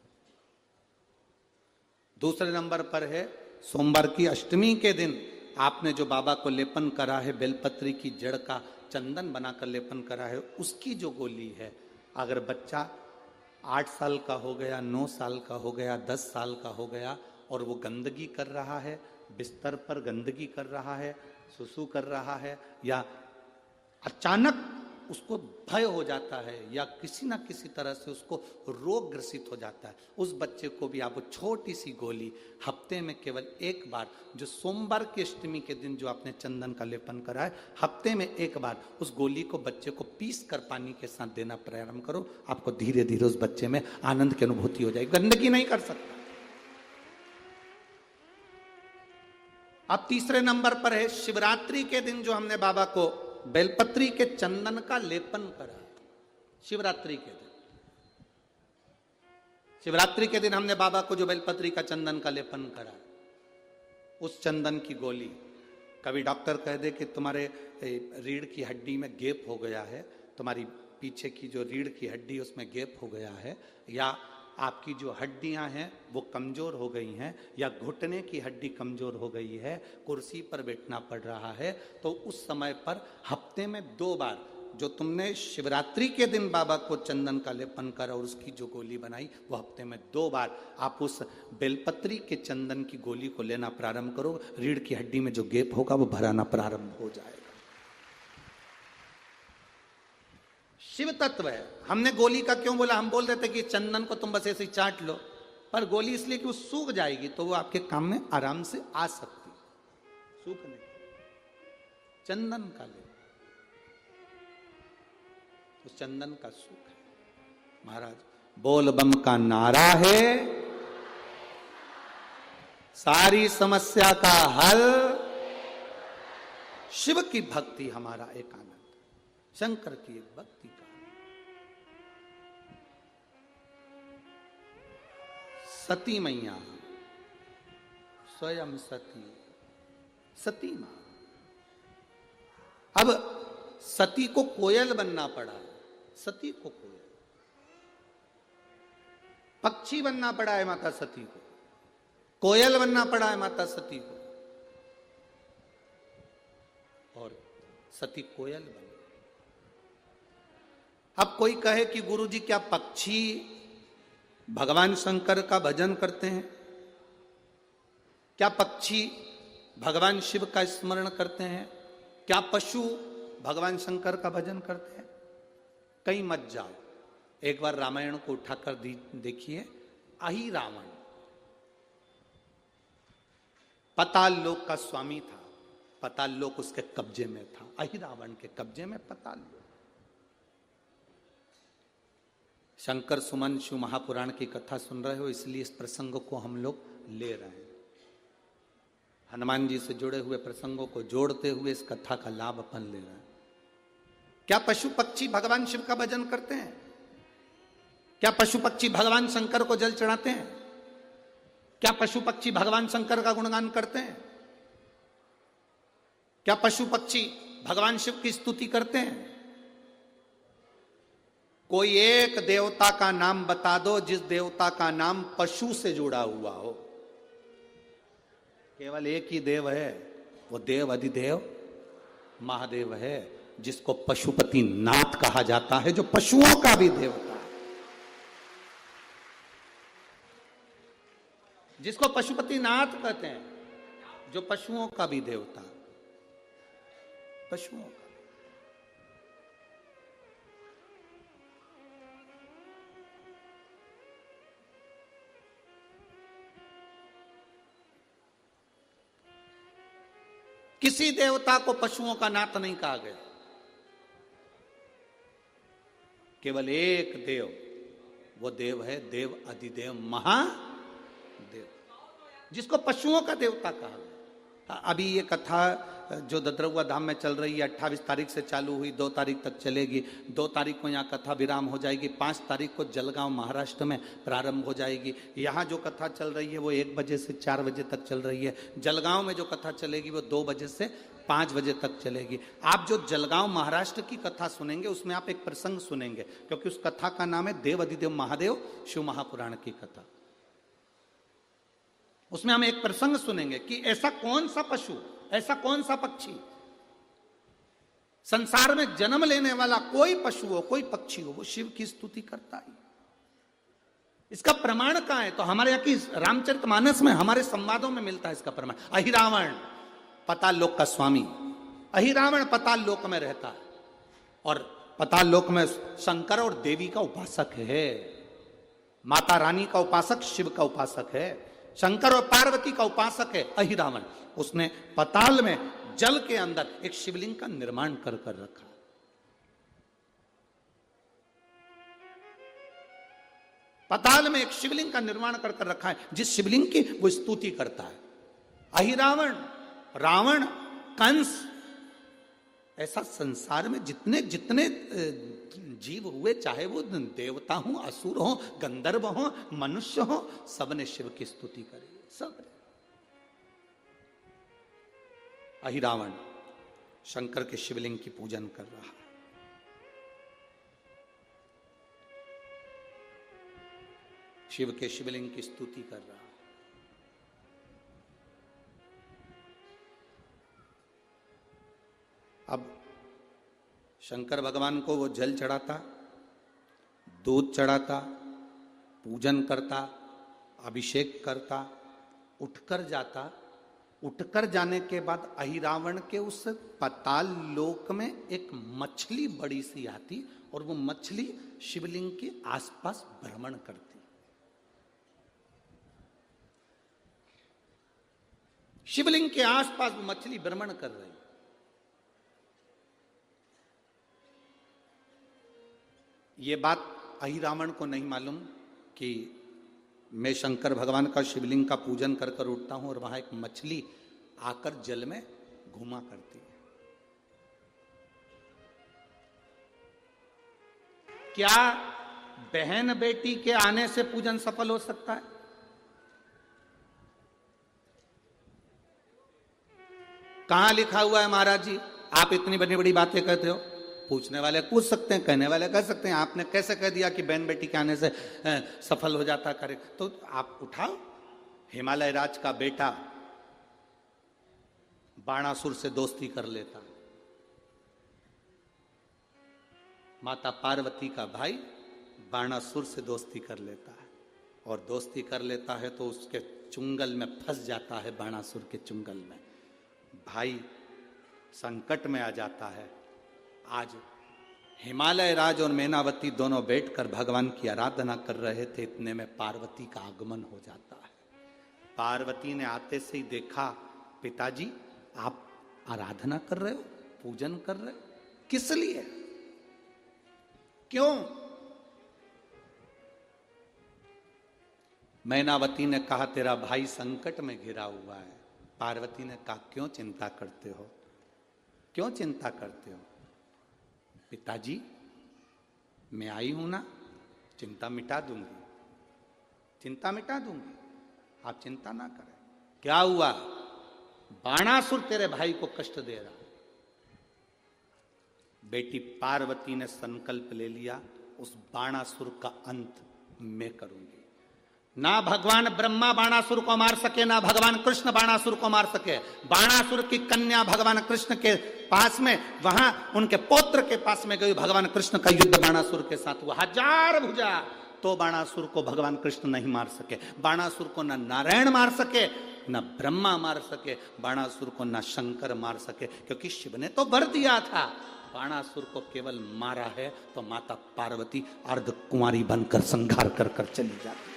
दूसरे नंबर पर है सोमवार की अष्टमी के दिन आपने जो बाबा को लेपन करा है, बेलपत्री की जड़ का चंदन बनाकर लेपन करा है, उसकी जो गोली है। अगर बच्चा 8 साल का हो गया, 9 साल का हो गया, 10 साल का हो गया और वो गंदगी कर रहा है, बिस्तर पर गंदगी कर रहा है, सुसु कर रहा है, या अचानक उसको भय हो जाता है, या किसी ना किसी तरह से उसको रोग ग्रसित हो जाता है, उस बच्चे को भी आप छोटी सी गोली हफ्ते में केवल एक बार, जो सोमवार की अष्टमी के दिन जो आपने चंदन का लेपन करा है, हफ्ते में एक बार उस गोली को बच्चे को पीस कर पानी के साथ देना प्रारंभ करो। आपको धीरे धीरे उस बच्चे में आनंद की अनुभूति हो जाएगी। गंदगी नहीं कर सकता। अब तीसरे नंबर पर है शिवरात्रि के दिन जो हमने बाबा को बेलपत्री के चंदन का लेपन करा। शिवरात्रि के दिन, शिवरात्रि के दिन हमने बाबा को जो बेलपत्री का चंदन का लेपन करा, उस चंदन की गोली, कभी डॉक्टर कह दे कि तुम्हारे रीढ़ की हड्डी में गैप हो गया है, तुम्हारी पीछे की जो रीढ़ की हड्डी उसमें गैप हो गया है, या आपकी जो हड्डियां हैं वो कमजोर हो गई हैं, या घुटने की हड्डी कमजोर हो गई है, कुर्सी पर बैठना पड़ रहा है, तो उस समय पर हफ्ते में 2 बार, जो तुमने शिवरात्रि के दिन बाबा को चंदन का लेपन कर और उसकी जो गोली बनाई, वो हफ्ते में 2 बार आप उस बेलपत्री के चंदन की गोली को लेना प्रारंभ करो। रीढ़ की हड्डी में जो गैप होगा वो भराना प्रारंभ हो जाएगा। शिव तत्व है। हमने गोली का क्यों बोला? हम बोल रहे थे कि चंदन को तुम बस ऐसे ही चाट लो, पर गोली इसलिए कि वो सूख जाएगी, तो वो आपके काम में आराम से आ सकती, सूखने चंदन का ले, तो चंदन का सुख है। महाराज बोल बम का नारा है, सारी समस्या का हल, शिव की भक्ति हमारा एक आनंद, शंकर की एक भक्ति का। सती मैया स्वयं सती, सती मां। अब सती को कोयल बनना पड़ा, सती को कोयल, पक्षी बनना पड़ा है माता सती को, कोयल बनना पड़ा है माता सती को, और सती कोयल बन। अब कोई कहे कि गुरुजी क्या पक्षी भगवान शंकर का भजन करते हैं? क्या पक्षी भगवान शिव का स्मरण करते हैं? क्या पशु भगवान शंकर का भजन करते हैं? कहीं मत जाओ, एक बार रामायण को उठाकर देखिए। अहि रावण पाताल लोक का स्वामी था, पाताल लोक उसके कब्जे में था, अहि रावण के कब्जे में पाताल लोक। शंकर सुमन शिव महापुराण की कथा सुन रहे हो, इसलिए इस प्रसंग को हम लोग ले रहे हैं। हनुमान जी से जुड़े हुए प्रसंगों को जोड़ते हुए इस कथा का लाभ अपन ले रहे हैं। क्या पशु पक्षी भगवान शिव का भजन करते हैं? क्या पशु पक्षी भगवान शंकर को जल चढ़ाते हैं? क्या पशु पक्षी भगवान शंकर का गुणगान करते हैं? क्या पशु पक्षी भगवान शिव की स्तुति करते हैं? कोई एक देवता का नाम बता दो जिस देवता का नाम पशु से जुड़ा हुआ हो। केवल एक ही देव है, वो देव अधिदेव महादेव है, जिसको पशुपति नाथ कहा जाता है, जो पशुओं का भी देवता है, जिसको पशुपति नाथ कहते हैं, जो पशुओं का भी देवता, पशुओं का। किसी देवता को पशुओं का नाथ नहीं कहा गया, केवल एक देव, वो देव है देव अधिदेव महादेव, जिसको पशुओं का देवता कहा गया। अभी ये कथा जो ददरौआ धाम में चल रही है, 28 तारीख से चालू हुई, 2 तारीख तक चलेगी। 2 तारीख को यहाँ कथा विराम हो जाएगी। 5 तारीख को जलगांव महाराष्ट्र में प्रारंभ हो जाएगी। यहाँ जो कथा चल रही है वो 1 बजे से 4 बजे तक चल रही है। जलगांव में जो कथा चलेगी वो 2 बजे से 5 बजे तक चलेगी। आप जो जलगांव महाराष्ट्र की कथा सुनेंगे उसमें आप एक प्रसंग सुनेंगे, क्योंकि उस कथा का नाम है देव अधिदेव महादेव शिव महापुराण की कथा। उसमें हम एक प्रसंग सुनेंगे कि ऐसा कौन सा पशु, ऐसा कौन सा पक्षी, संसार में जन्म लेने वाला कोई पशु हो, कोई पक्षी हो, वो शिव की स्तुति करता है। इसका प्रमाण कहां है? तो हमारे यहाँ की रामचरितमानस में, हमारे संवादों में मिलता है इसका प्रमाण। अहि रावण पाताल लोक का स्वामी, अहि रावण पाताल लोक में रहता है, और पाताल लोक में शंकर और देवी का उपासक है। माता रानी का उपासक शिव का उपासक है, शंकर और पार्वती का उपासक है अहि रावण। उसने पाताल में जल के अंदर एक शिवलिंग का निर्माण कर रखा। पाताल में एक शिवलिंग का निर्माण कर रखा है, जिस शिवलिंग की वो स्तुति करता है। अहि रावण, रावण, कंस, ऐसा संसार में जितने जितने जीव हुए, चाहे वो देवता हो, असुर हो, गंधर्व हो, मनुष्य हो, सबने शिव की स्तुति करी, सब। अहि रावण शंकर के शिवलिंग की पूजन कर रहा है। शिव के शिवलिंग की स्तुति कर रहा। अब शंकर भगवान को वो जल चढ़ाता, दूध चढ़ाता, पूजन करता, अभिषेक करता, उठकर जाता। उठकर जाने के बाद अहिरावण के उस पाताल लोक में एक मछली बड़ी सी आती और वो मछली शिवलिंग के आसपास भ्रमण करती। शिवलिंग के आसपास वो मछली भ्रमण कर रही। ये बात अहिरावण को नहीं मालूम कि मैं शंकर भगवान का शिवलिंग का पूजन कर कर उठता हूं और वहां एक मछली आकर जल में घुमा करती है। क्या बहन बेटी के आने से पूजन सफल हो सकता है? कहां लिखा हुआ है महाराज जी? आप इतनी बड़ी बड़ी बातें कहते हो। पूछने वाले पूछ सकते हैं, कहने वाले कह सकते हैं। आपने कैसे कह दिया कि बहन बेटी के आने से सफल हो जाता करे? तो आप उठाओ। हिमालय राज का बेटा बाणासुर से दोस्ती कर लेता, माता पार्वती का भाई बाणासुर से दोस्ती कर लेता है, और दोस्ती कर लेता है तो उसके चुंगल में फंस जाता है। बाणासुर के चुंगल में भाई संकट में आ जाता है। आज हिमालय राज और मैनावती दोनों बैठकर भगवान की आराधना कर रहे थे, इतने में पार्वती का आगमन हो जाता है। पार्वती ने आते से ही देखा, पिताजी आप आराधना कर रहे हो, पूजन कर रहे हो, किस लिए, क्यों? मैनावती ने कहा तेरा भाई संकट में घिरा हुआ है। पार्वती ने कहा क्यों चिंता करते हो, क्यों चिंता करते हो? पिताजी मैं आई हूं ना, चिंता मिटा दूंगी, चिंता मिटा दूंगी, आप चिंता ना करें। क्या हुआ? बाणासुर तेरे भाई को कष्ट दे रहा। बेटी पार्वती ने संकल्प ले लिया, उस बाणासुर का अंत मैं करूंगी। ना भगवान ब्रह्मा बाणासुर को मार सके, ना भगवान कृष्ण बाणासुर को मार सके। बाणासुर की कन्या भगवान कृष्ण के पास में, वहां उनके पौत्र के पास में गई। भगवान कृष्ण का युद्ध बाणासुर के साथ हुआ, हजार भुजा, तो बाणासुर को भगवान कृष्ण नहीं मार सके। बाणासुर को न नारायण मार सके, न ब्रह्मा मार सके, बाणासुर को न शंकर मार सके, क्योंकि शिव ने तो वर दिया था। बाणासुर को केवल मारा है तो माता पार्वती अर्ध कुंवारी बनकर संहार कर कर चली जाती।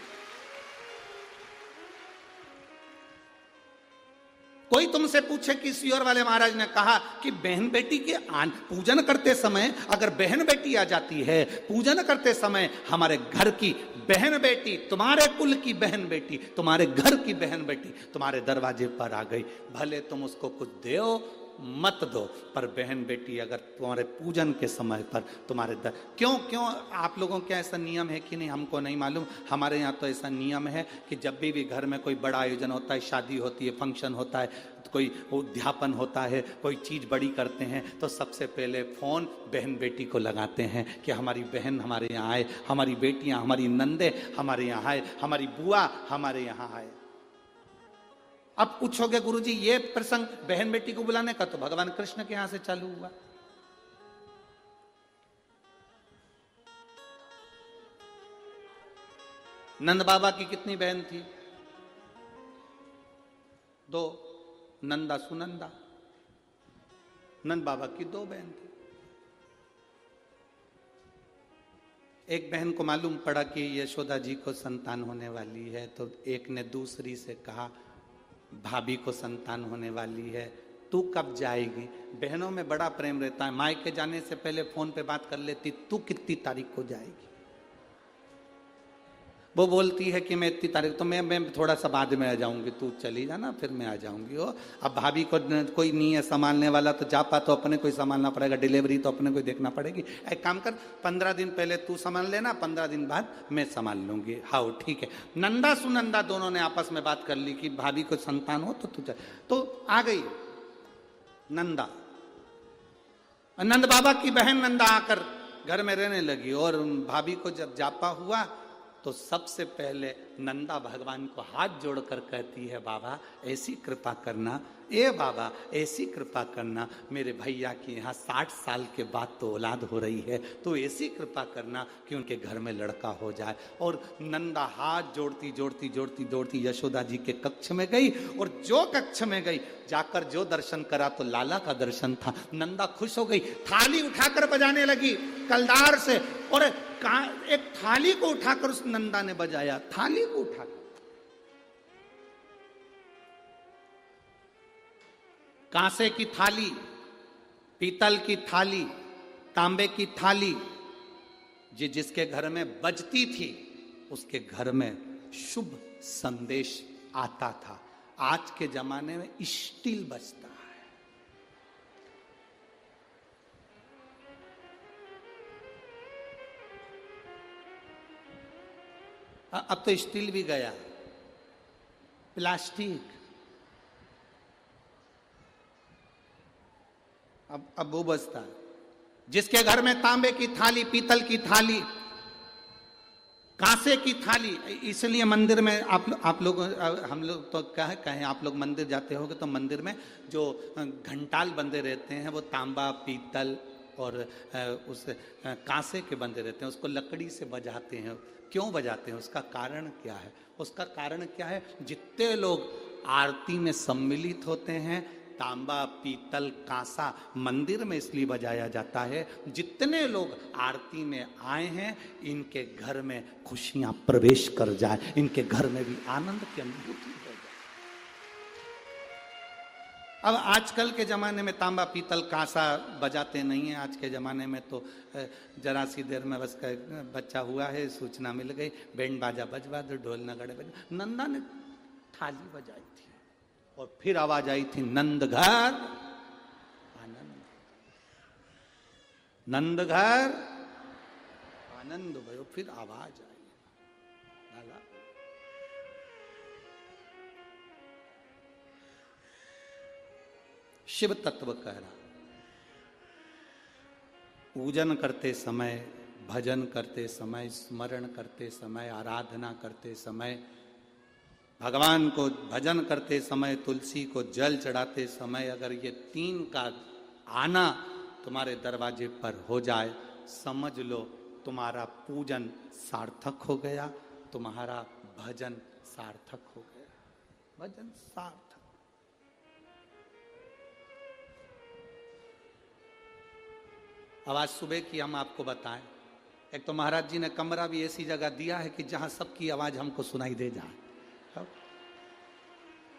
कोई तुमसे पूछे कि सियोर वाले महाराज ने कहा कि बहन बेटी के पूजन करते समय अगर बहन बेटी आ जाती है, पूजन करते समय हमारे घर की बहन बेटी, तुम्हारे कुल की बहन बेटी, तुम्हारे घर की बहन बेटी तुम्हारे दरवाजे पर आ गई, भले तुम उसको कुछ दो मत दो, पर बहन बेटी अगर तुम्हारे पूजन के समय पर तुम्हारे क्यों आप लोगों के ऐसा नियम है कि नहीं हमको नहीं मालूम। हमारे यहाँ तो ऐसा नियम है कि जब भी घर में कोई बड़ा आयोजन होता है, शादी होती है, फंक्शन होता है, कोई उद्यापन होता है, कोई चीज बड़ी करते हैं, तो सबसे पहले फोन बहन बेटी को लगाते हैं कि हमारी बहन हमारे यहाँ आए, हमारी बेटियां, हमारी नंदे हमारे यहाँ आए, हमारी बुआ हमारे यहाँ आए। अब पूछोगे गुरुजी ये प्रसंग बहन बेटी को बुलाने का तो भगवान कृष्ण के यहां से चालू हुआ। नंद बाबा की कितनी बहन थी? 2, नंदा सुनंदा। नंद बाबा की 2 बहन थी। एक बहन को मालूम पड़ा कि यशोदा जी को संतान होने वाली है, तो एक ने दूसरी से कहा भाभी को संतान होने वाली है, तू कब जाएगी? बहनों में बड़ा प्रेम रहता है। मायके जाने से पहले फोन पे बात कर लेती, तू कितनी तारीख को जाएगी? वो बोलती है कि मैं इतनी तारीख, तो मैं थोड़ा सा बाद में आ जाऊंगी, तू चली जाना फिर मैं आ जाऊंगी। वो अब भाभी को कोई नहीं है संभालने वाला, तो जापा तो अपने को ही संभालना पड़ेगा, डिलीवरी तो अपने को ही देखना पड़ेगी। एक काम कर, 15 दिन पहले तू संभाल लेना, 15 दिन बाद मैं संभाल लूंगी। हाँ ठीक है। नंदा सुनंदा दोनों ने आपस में बात कर ली कि भाभी को संतान हो तो तू तो आ गई नंदा। नंद बाबा की बहन नंदा आकर घर में रहने लगी, और भाभी को जब जापा हुआ तो सबसे पहले नंदा भगवान को हाथ जोड़कर कहती है, बाबा ऐसी कृपा करना, ए बाबा ऐसी कृपा करना, मेरे भैया की यहाँ 60 साल के बाद तो औलाद हो रही है, तो ऐसी कृपा करना कि उनके घर में लड़का हो जाए। और नंदा हाथ जोड़ती जोड़ती जोड़ती जोड़ती यशोदा जी के कक्ष में गई, और जो कक्ष में गई जाकर जो दर्शन करा तो लाला का दर्शन था। नंदा खुश हो गई, थाली उठाकर बजाने लगी कलदार से, और एक थाली को उठाकर उस नंदा ने बजाया, थाली को उठाकर। कांसे की थाली, पीतल की थाली, तांबे की थाली, जिसके घर में बजती थी उसके घर में शुभ संदेश आता था। आज के जमाने में स्टील बजता है। अब तो स्टील भी गया, प्लास्टिक। अब वो बजता है। जिसके घर में तांबे की थाली, पीतल की थाली, कांसे की थाली, इसलिए मंदिर में आप लोग, हम लोग तो क्या है, कहें आप लोग मंदिर जाते होगे तो मंदिर में जो घंटाल बंदे रहते हैं वो तांबा, पीतल और उस कांसे के बंदे रहते हैं, उसको लकड़ी से बजाते हैं। क्यों बजाते हैं? उसका कारण क्या है? उसका कारण क्या है? जितने लोग आरती में सम्मिलित होते हैं, तांबा, पीतल, कांसा मंदिर में इसलिए बजाया जाता है, जितने लोग आरती में आए हैं इनके घर में खुशियां प्रवेश कर जाए, इनके घर में भी आनंद की अनुभूति हो जाए। अब आजकल के जमाने में तांबा, पीतल, कांसा बजाते नहीं है। आज के जमाने में तो जरा सी देर में बस बच्चा हुआ है, सूचना मिल गई, बैंड बाजा बजवा दो, ढोल नगाड़े बजा। नंदा ने थाली बजाई थी और फिर आवाज आई थी, नंद घर आनंद, नंद घर आनंद भयो। फिर आवाज आई, लाला शिव तत्व कह रहा। पूजन करते समय, भजन करते समय, स्मरण करते समय, आराधना करते समय, भगवान को भजन करते समय, तुलसी को जल चढ़ाते समय अगर ये 3 का आना तुम्हारे दरवाजे पर हो जाए, समझ लो तुम्हारा पूजन सार्थक हो गया, तुम्हारा भजन सार्थक हो गया। भजन सार्थक। अब आज सुबह की हम आपको बताएं, एक तो महाराज जी ने कमरा भी ऐसी जगह दिया है कि जहां सबकी आवाज हमको सुनाई दे जाए।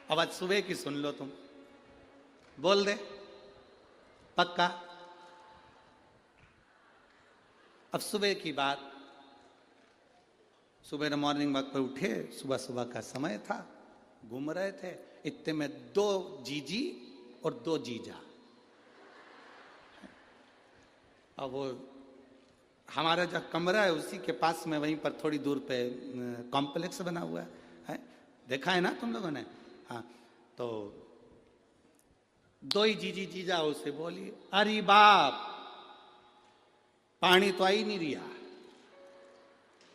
अब आज सुबह की सुन लो, तुम बोल दे पक्का। अब सुबह की बात, सुबह मॉर्निंग वॉक पर उठे, सुबह सुबह का समय था, घूम रहे थे, इतने में 2 जीजी और 2 जीजा। अब वो हमारा जो कमरा है उसी के पास में, वहीं पर थोड़ी दूर पे कॉम्प्लेक्स बना हुआ है, देखा है ना तुम लोगों ने? हाँ, तो 2 ही जीजी जीजा उसे बोली, अरे बाप पानी तो आ ही नहीं रिया।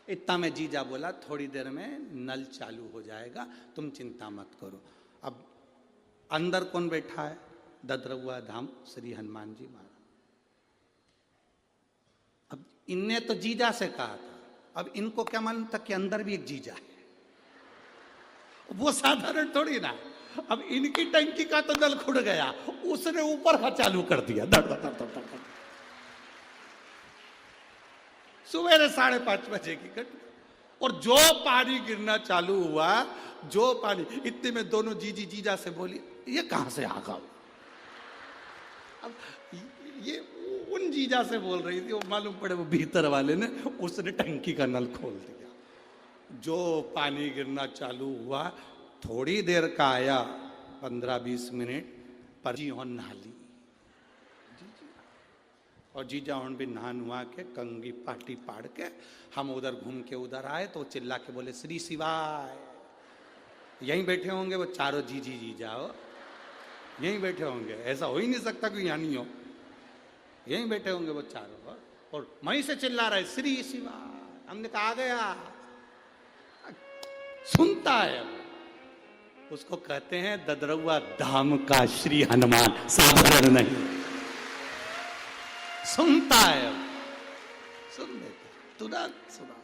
इतना में जीजा बोला, थोड़ी देर में नल चालू हो जाएगा, तुम चिंता मत करो। अब अंदर कौन बैठा है? ददरउआ धाम श्री हनुमान जी महाराज। अब इनने तो जीजा से कहा था, अब इनको क्या मालूम था कि अंदर भी एक जीजा है, वो साधारण थोड़ी ना। अब इनकी टंकी का तो नल खुड़ गया, उसने ऊपर का चालू कर दिया, धड़ धड़ धड़ धड़ धड़। सवेरे 5:30 बजे की घटना। और जो पानी गिरना चालू हुआ, जो पानी, इतने में दोनों जीजी जीजा से बोली, ये कहां से आ गया? अब ये उन जीजा से बोल रही थी, वो मालूम पड़े वो भीतर वाले ने, उसने टंकी का नल खोल दिया। जो पानी गिरना चालू हुआ, थोड़ी देर का आया, 15-20 मिनट पर जी होन नहा ली, और जीजा होन भी नहा नुआ के कंगी पाटी पाड़ के हम उधर घूम के उधर आए, तो चिल्ला के बोले, श्री शिवाय। यहीं बैठे होंगे वो चारों जीजी जीजा, हो यहीं बैठे होंगे, ऐसा हो ही नहीं सकता कि यहाँ नहीं हो, यहीं बैठे होंगे वो चारों, और वहीं से चिल्ला रहे, श्री शिवाय। हमने कहा आ गया, सुनता है, उसको कहते हैं ददरौआ धाम का श्री हनुमान, साधारण नहीं। सुनता है, सुन लेता, तुरंत सुना।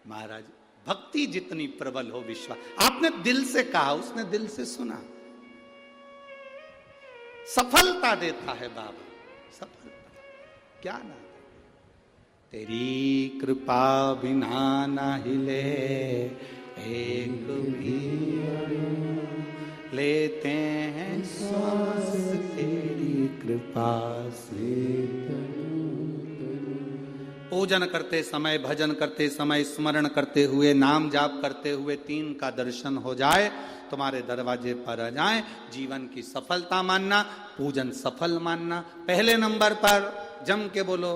महाराज भक्ति जितनी प्रबल हो, विश्वास, आपने दिल से कहा, उसने दिल से सुना। सफलता देता है बाबा, सफलता, क्या ना। तेरी कृपा बिना न हिले एक भी, लेते हैं श्वास तेरी कृपा से। पूजन करते समय, भजन करते समय, स्मरण करते हुए, नाम जाप करते हुए 3 का दर्शन हो जाए, तुम्हारे दरवाजे पर आ जाए, जीवन की सफलता मानना, पूजन सफल मानना। पहले नंबर पर जम के बोलो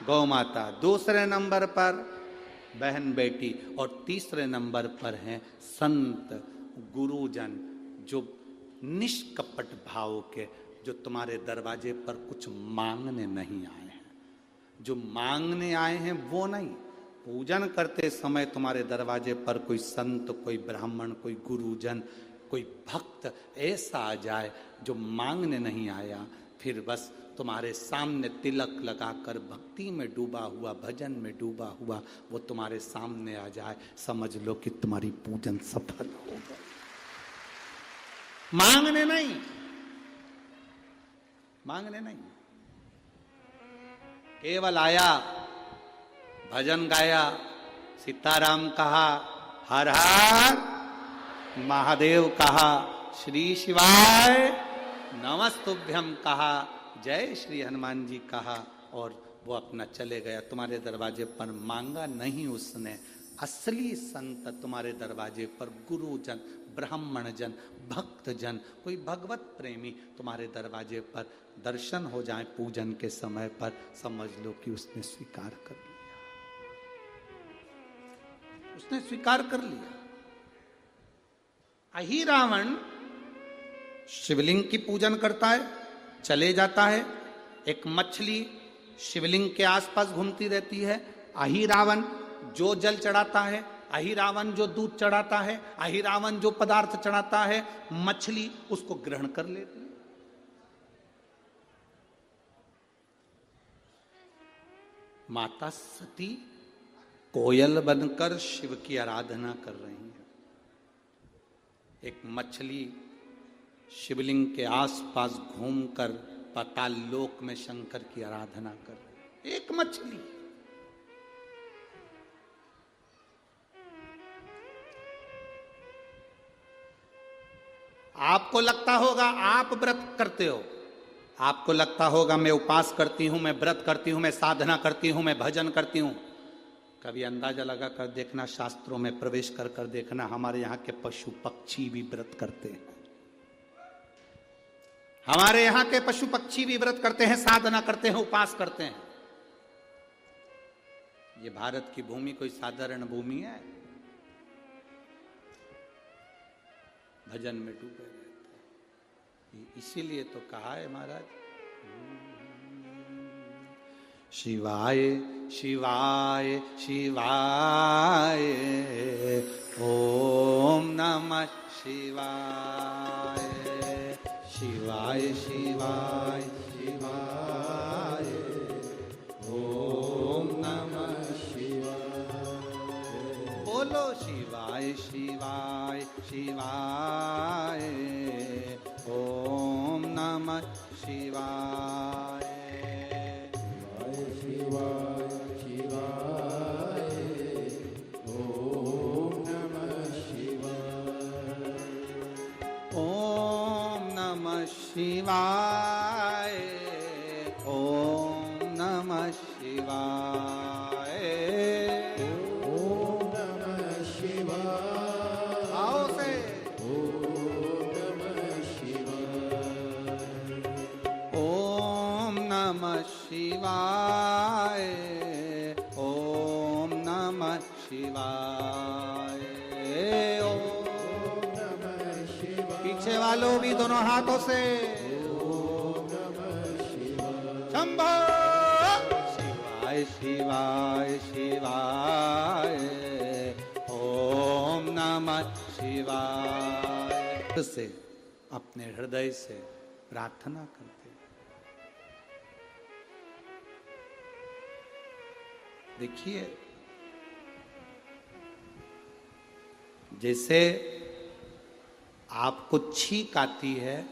गौ माता, दूसरे नंबर पर बहन बेटी, और तीसरे नंबर पर हैं संत गुरुजन, जो निष्कपट भाव के, जो तुम्हारे दरवाजे पर कुछ मांगने नहीं आए हैं। जो मांगने आए हैं वो नहीं, पूजन करते समय तुम्हारे दरवाजे पर कोई संत, कोई ब्राह्मण, कोई गुरुजन, कोई भक्त ऐसा आ जाए जो मांगने नहीं आया, फिर बस तुम्हारे सामने तिलक लगाकर भक्ति में डूबा हुआ, भजन में डूबा हुआ, वो तुम्हारे सामने आ जाए, समझ लो कि तुम्हारी पूजन सफल हो गई। मांगने नहीं, मांगने नहीं, केवल आया, भजन गाया, सीताराम कहा, हर हर महादेव कहा, श्री शिवाय नमस्तुभ्यम कहा, जय श्री हनुमान जी कहा, और वो अपना चले गया। तुम्हारे दरवाजे पर मांगा नहीं उसने। असली संत तुम्हारे दरवाजे पर गुरुजन, ब्राह्मण जन, भक्त जन, कोई भगवत प्रेमी तुम्हारे दरवाजे पर दर्शन हो जाए पूजन के समय पर, समझ लो कि उसने स्वीकार कर लिया, उसने स्वीकार कर लिया। अही रावण शिवलिंग की पूजन करता है, चले जाता है, एक मछली शिवलिंग के आसपास घूमती रहती है। अही रावण जो जल चढ़ाता है, अही रावण जो दूध चढ़ाता है, अही रावण जो पदार्थ चढ़ाता है, मछली उसको ग्रहण कर लेती है। माता सती कोयल बनकर शिव की आराधना कर रही है। एक मछली शिवलिंग के आसपास घूमकर पाताल लोक में शंकर की आराधना कर रही है। एक मछली। आपको लगता होगा आप व्रत करते हो, आपको लगता होगा मैं उपास करती हूं, मैं व्रत करती हूं, मैं साधना करती हूं, मैं भजन करती हूं। कभी अंदाजा लगा कर देखना, शास्त्रों में प्रवेश कर कर देखना, हमारे यहाँ के पशु पक्षी भी व्रत करते हैं। हमारे यहाँ के पशु पक्षी भी व्रत करते हैं, साधना करते हैं, उपास करते हैं। ये भारत की भूमि कोई साधारण भूमि है? भजन में डूबे रहते हैं। इसीलिए तो कहा है महाराज, शिवाय शिवाय शिवाय ओम नमः शिवाय, शिवाय शिवाय शिवाय ओम नमः शिवाय। बोलो शिवाय शिवाय शिवाय ओम नमः शिवाय, शिवाय शिवाय ओम नमः शिवाय, ओम नमः शिवाय ओम नमः शिवाय, ओम नमः शिवाय। आओ से ओम नमः शिवाय, ओम नमः शिवाय ओम नमः शिवाय, ओम नमः शिवाय। पीछे वालों भी दोनों हाथों से ओम नमः शिवाय, शंभो शिवाय शिवाय शिवाय ओम नमः शिवाय से अपने हृदय से प्रार्थना करते। देखिए, जैसे आपको छींक आती है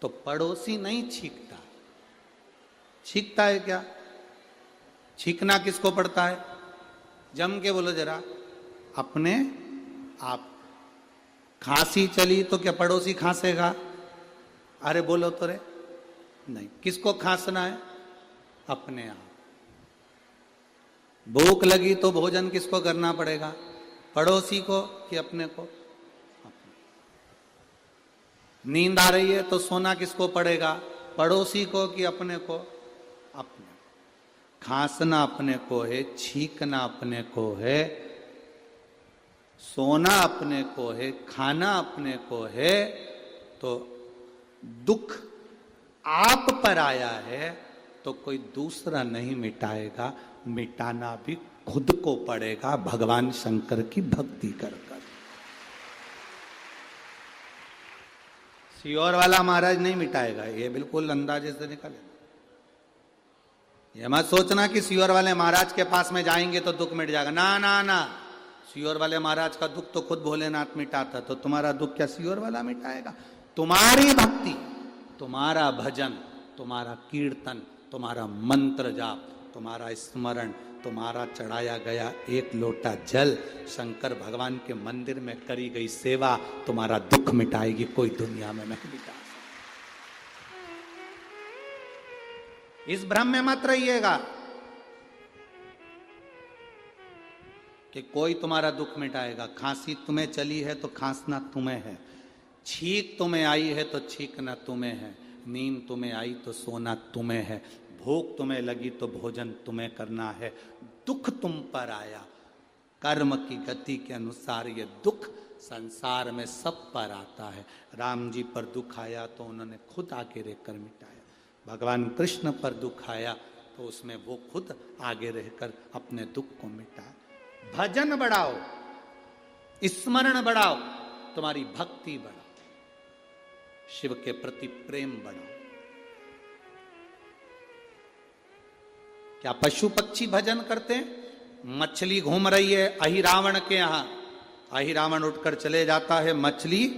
तो पड़ोसी नहीं छींकता। छींकता है क्या? छींकना किसको पड़ता है? जम के बोलो जरा, अपने आप। खांसी चली तो क्या पड़ोसी खांसेगा? अरे बोलो तो रे, नहीं। किसको खांसना है? अपने आप। भूख लगी तो भोजन किसको करना पड़ेगा? पड़ोसी को कि अपने को? अपने। नींद आ रही है तो सोना किसको पड़ेगा? पड़ोसी को कि अपने को? अपने। खांसना अपने को है, छींकना अपने को है, सोना अपने को है, खाना अपने को है। तो दुख आप पर आया है तो कोई दूसरा नहीं मिटाएगा, मिटाना भी खुद को पड़ेगा भगवान शंकर की भक्ति कर कर। सियोर वाला महाराज नहीं मिटाएगा, ये बिल्कुल अंदाजे से निकले। ये मत सोचना कि सियोर वाले महाराज के पास में जाएंगे तो दुख मिट जाएगा। ना ना ना, सियोर वाले महाराज का दुख तो खुद भोलेनाथ मिटाता, तो तुम्हारा दुख क्या सियोर वाला मिटाएगा? तुम्हारी भक्ति, तुम्हारा भजन, तुम्हारा कीर्तन, तुम्हारा मंत्र जाप, तुम्हारा स्मरण, तुम्हारा चढ़ाया गया एक लोटा जल, शंकर भगवान के मंदिर में करी गई सेवा तुम्हारा दुख मिटाएगी, कोई दुनिया में नहीं मिटा। इस भ्रम में मत रहिएगा कि कोई तुम्हारा दुख मिटाएगा। खांसी तुम्हें चली है तो खांसना तुम्हें है, छींक तुम्हें आई है तो छींकना तुम्हें है, नींद तुम्हें आई तो सोना तुम्हें है, भूख तुम्हें लगी तो भोजन तुम्हें करना है। दुख तुम पर आया, कर्म की गति के अनुसार ये दुख संसार में सब पर आता है। राम जी पर दुख आया तो उन्होंने खुद आके रहकर मिटाया। भगवान कृष्ण पर दुख आया तो उसमें वो खुद आगे रहकर अपने दुख को मिटाया। भजन बढ़ाओ, स्मरण बढ़ाओ, तुम्हारी भक्ति बढ़ाओ, शिव के प्रति प्रेम बढ़ाओ। क्या पशु पक्षी भजन करते हैं? मछली घूम रही है अहिरावण के यहां, अहिरावण उठकर चले जाता है, मछली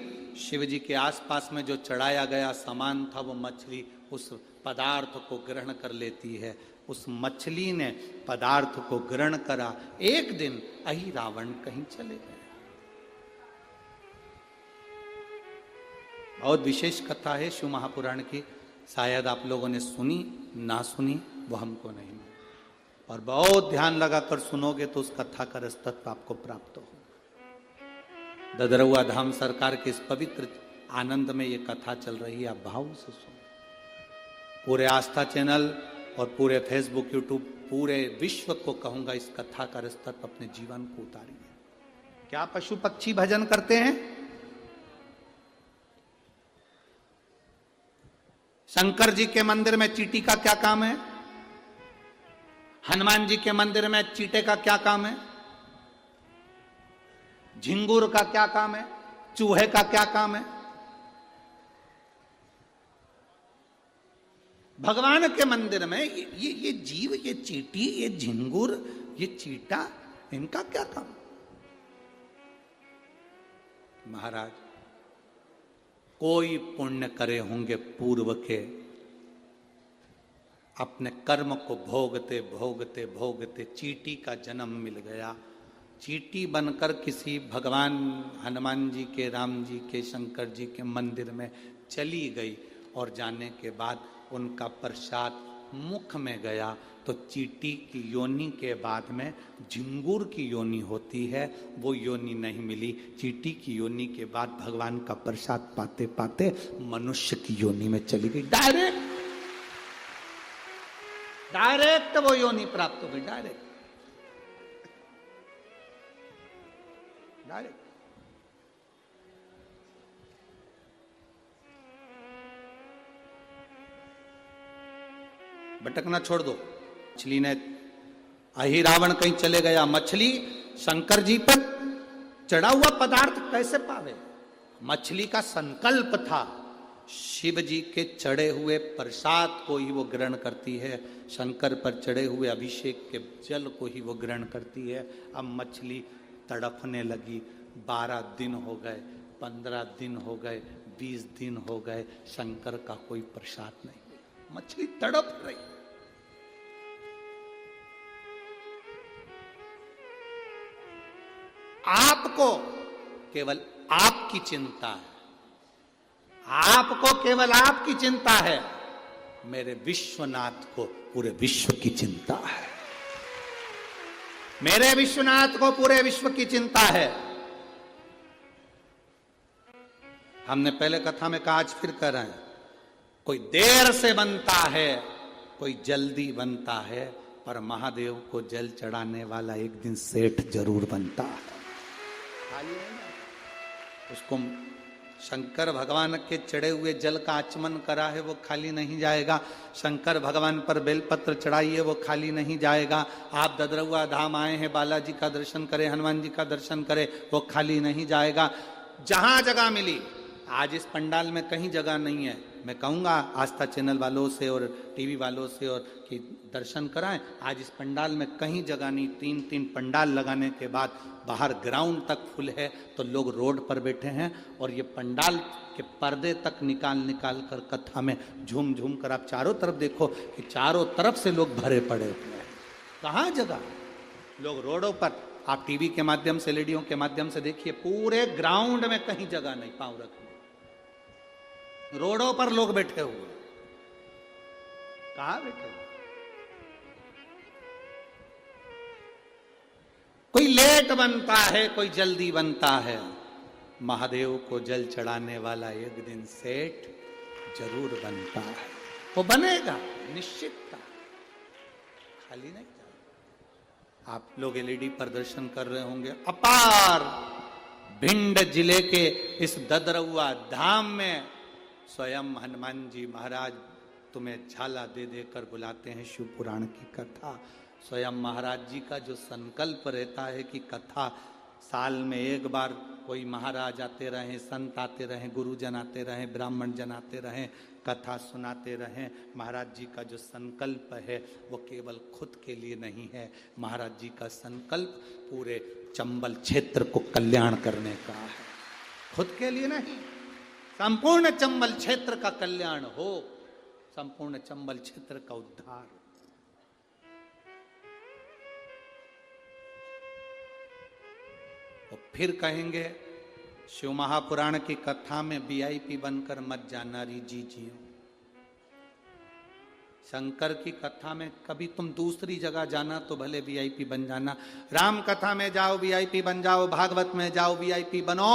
शिव जी के आसपास में जो चढ़ाया गया सामान था वो मछली उस पदार्थ को ग्रहण कर लेती है। उस मछली ने पदार्थ को ग्रहण करा। एक दिन अहिरावण कहीं चले गए। बहुत विशेष कथा है शिव महापुराण की, शायद आप लोगों ने सुनी ना सुनी वो हमको नहीं, और बहुत ध्यान लगाकर सुनोगे तो उस कथा का रसतत्व आपको प्राप्त होगा। ददरउआ धाम सरकार के इस पवित्र आनंद में ये कथा चल रही है, आप भाव से सुनो। पूरे आस्था चैनल और पूरे फेसबुक यूट्यूब पूरे विश्व को कहूंगा इस कथा का रसतत्व अपने जीवन को उतारिए। क्या पशु पक्षी भजन करते हैं? शंकर जी के मंदिर में चींटी का क्या काम है? हनुमान जी के मंदिर में चींटे का क्या काम है? झिंगुर का क्या काम है? चूहे का क्या काम है? भगवान के मंदिर में ये जीव, ये चींटी, ये झिंगुर, ये चीटा, इनका क्या काम? महाराज, कोई पुण्य करे होंगे पूर्व के, अपने कर्म को भोगते भोगते भोगते चींटी का जन्म मिल गया। चींटी बनकर किसी भगवान हनुमान जी के, राम जी के, शंकर जी के मंदिर में चली गई, और जाने के बाद उनका प्रसाद मुख में गया तो चींटी की योनि के बाद में झिंगुर की योनि होती है, वो योनि नहीं मिली। चींटी की योनि के बाद भगवान का प्रसाद पाते पाते मनुष्य की योनि में चली गई। डायरेक्ट वो योनि प्राप्त हो गई, डायरेक्ट। भटकना छोड़ दो। मछली ने अही रावण कहीं चले गया, मछली शंकर जी पर चढ़ा हुआ पदार्थ कैसे पावे? मछली का संकल्प था, शिव जी के चढ़े हुए प्रसाद को ही वो ग्रहण करती है, शंकर पर चढ़े हुए अभिषेक के जल को ही वो ग्रहण करती है। अब मछली तड़पने लगी। 12 दिन हो गए, 15 दिन हो गए, 20 दिन हो गए, शंकर का कोई प्रसाद नहीं, मछली तड़प रही। आपको केवल आपकी चिंता है, आपको केवल आपकी चिंता है, मेरे विश्वनाथ को पूरे विश्व की चिंता है, मेरे विश्वनाथ को पूरे विश्व की चिंता है। हमने पहले कथा में कहा, आज फिर कह रहे हैं, कोई देर से बनता है, कोई जल्दी बनता है, पर महादेव को जल चढ़ाने वाला एक दिन सेठ जरूर बनता है। उसको शंकर भगवान के चढ़े हुए जल का आचमन करा है, वो खाली नहीं जाएगा। शंकर भगवान पर बेलपत्र चढ़ाइए, वो खाली नहीं जाएगा। आप ददरउआ धाम आए हैं, बालाजी का दर्शन करें, हनुमान जी का दर्शन करें, वो खाली नहीं जाएगा। जहां जगह मिली, आज इस पंडाल में कहीं जगह नहीं है, मैं कहूंगा आस्था चैनल वालों से और टीवी वालों से और कि दर्शन कराएं। आज इस पंडाल में कहीं जगह नहीं, 3-3 पंडाल लगाने के बाद बाहर ग्राउंड तक फुल है, तो लोग रोड पर बैठे हैं और ये पंडाल के पर्दे तक निकाल कर कथा में झूम झूम कर आप चारों तरफ देखो कि चारों तरफ से लोग भरे पड़े हुए हैं। कहाँ जगह? लोग रोडों पर, आप टीवी के माध्यम से, लेडियों के माध्यम से देखिए, पूरे ग्राउंड में कहीं जगह नहीं पांव रखने, रोडों पर लोग बैठे हुए। कहां बैठे हुए? कोई लेट बनता है, कोई जल्दी बनता है, महादेव को जल चढ़ाने वाला एक दिन सेठ जरूर बनता है। वो बनेगा निश्चितता, खाली नहीं जाएगा। आप लोग एलईडी पर दर्शन कर रहे होंगे, अपार भिंड जिले के इस ददरउआ धाम में स्वयं हनुमान जी महाराज तुम्हें झाला दे देकर बुलाते हैं। शिव पुराण की कथा, स्वयं महाराज जी का जो संकल्प रहता है कि कथा साल में एक बार कोई महाराज आते रहें, संत आते रहें, गुरुजन आते रहें, ब्राह्मण जन आते रहें, कथा सुनाते रहें। महाराज जी का जो संकल्प है वो केवल खुद के लिए नहीं है, महाराज जी का संकल्प पूरे चंबल क्षेत्र को कल्याण करने का है, खुद के लिए नहीं। संपूर्ण चंबल क्षेत्र का कल्याण हो, संपूर्ण चंबल क्षेत्र का उद्धार। तो फिर कहेंगे शिव महापुराण की कथा में वीआईपी बनकर मत जाना री जी जियो। शंकर की कथा में कभी तुम दूसरी जगह जाना तो भले वीआईपी बन जाना, राम कथा में जाओ वीआईपी बन जाओ, भागवत में जाओ वीआईपी बनो,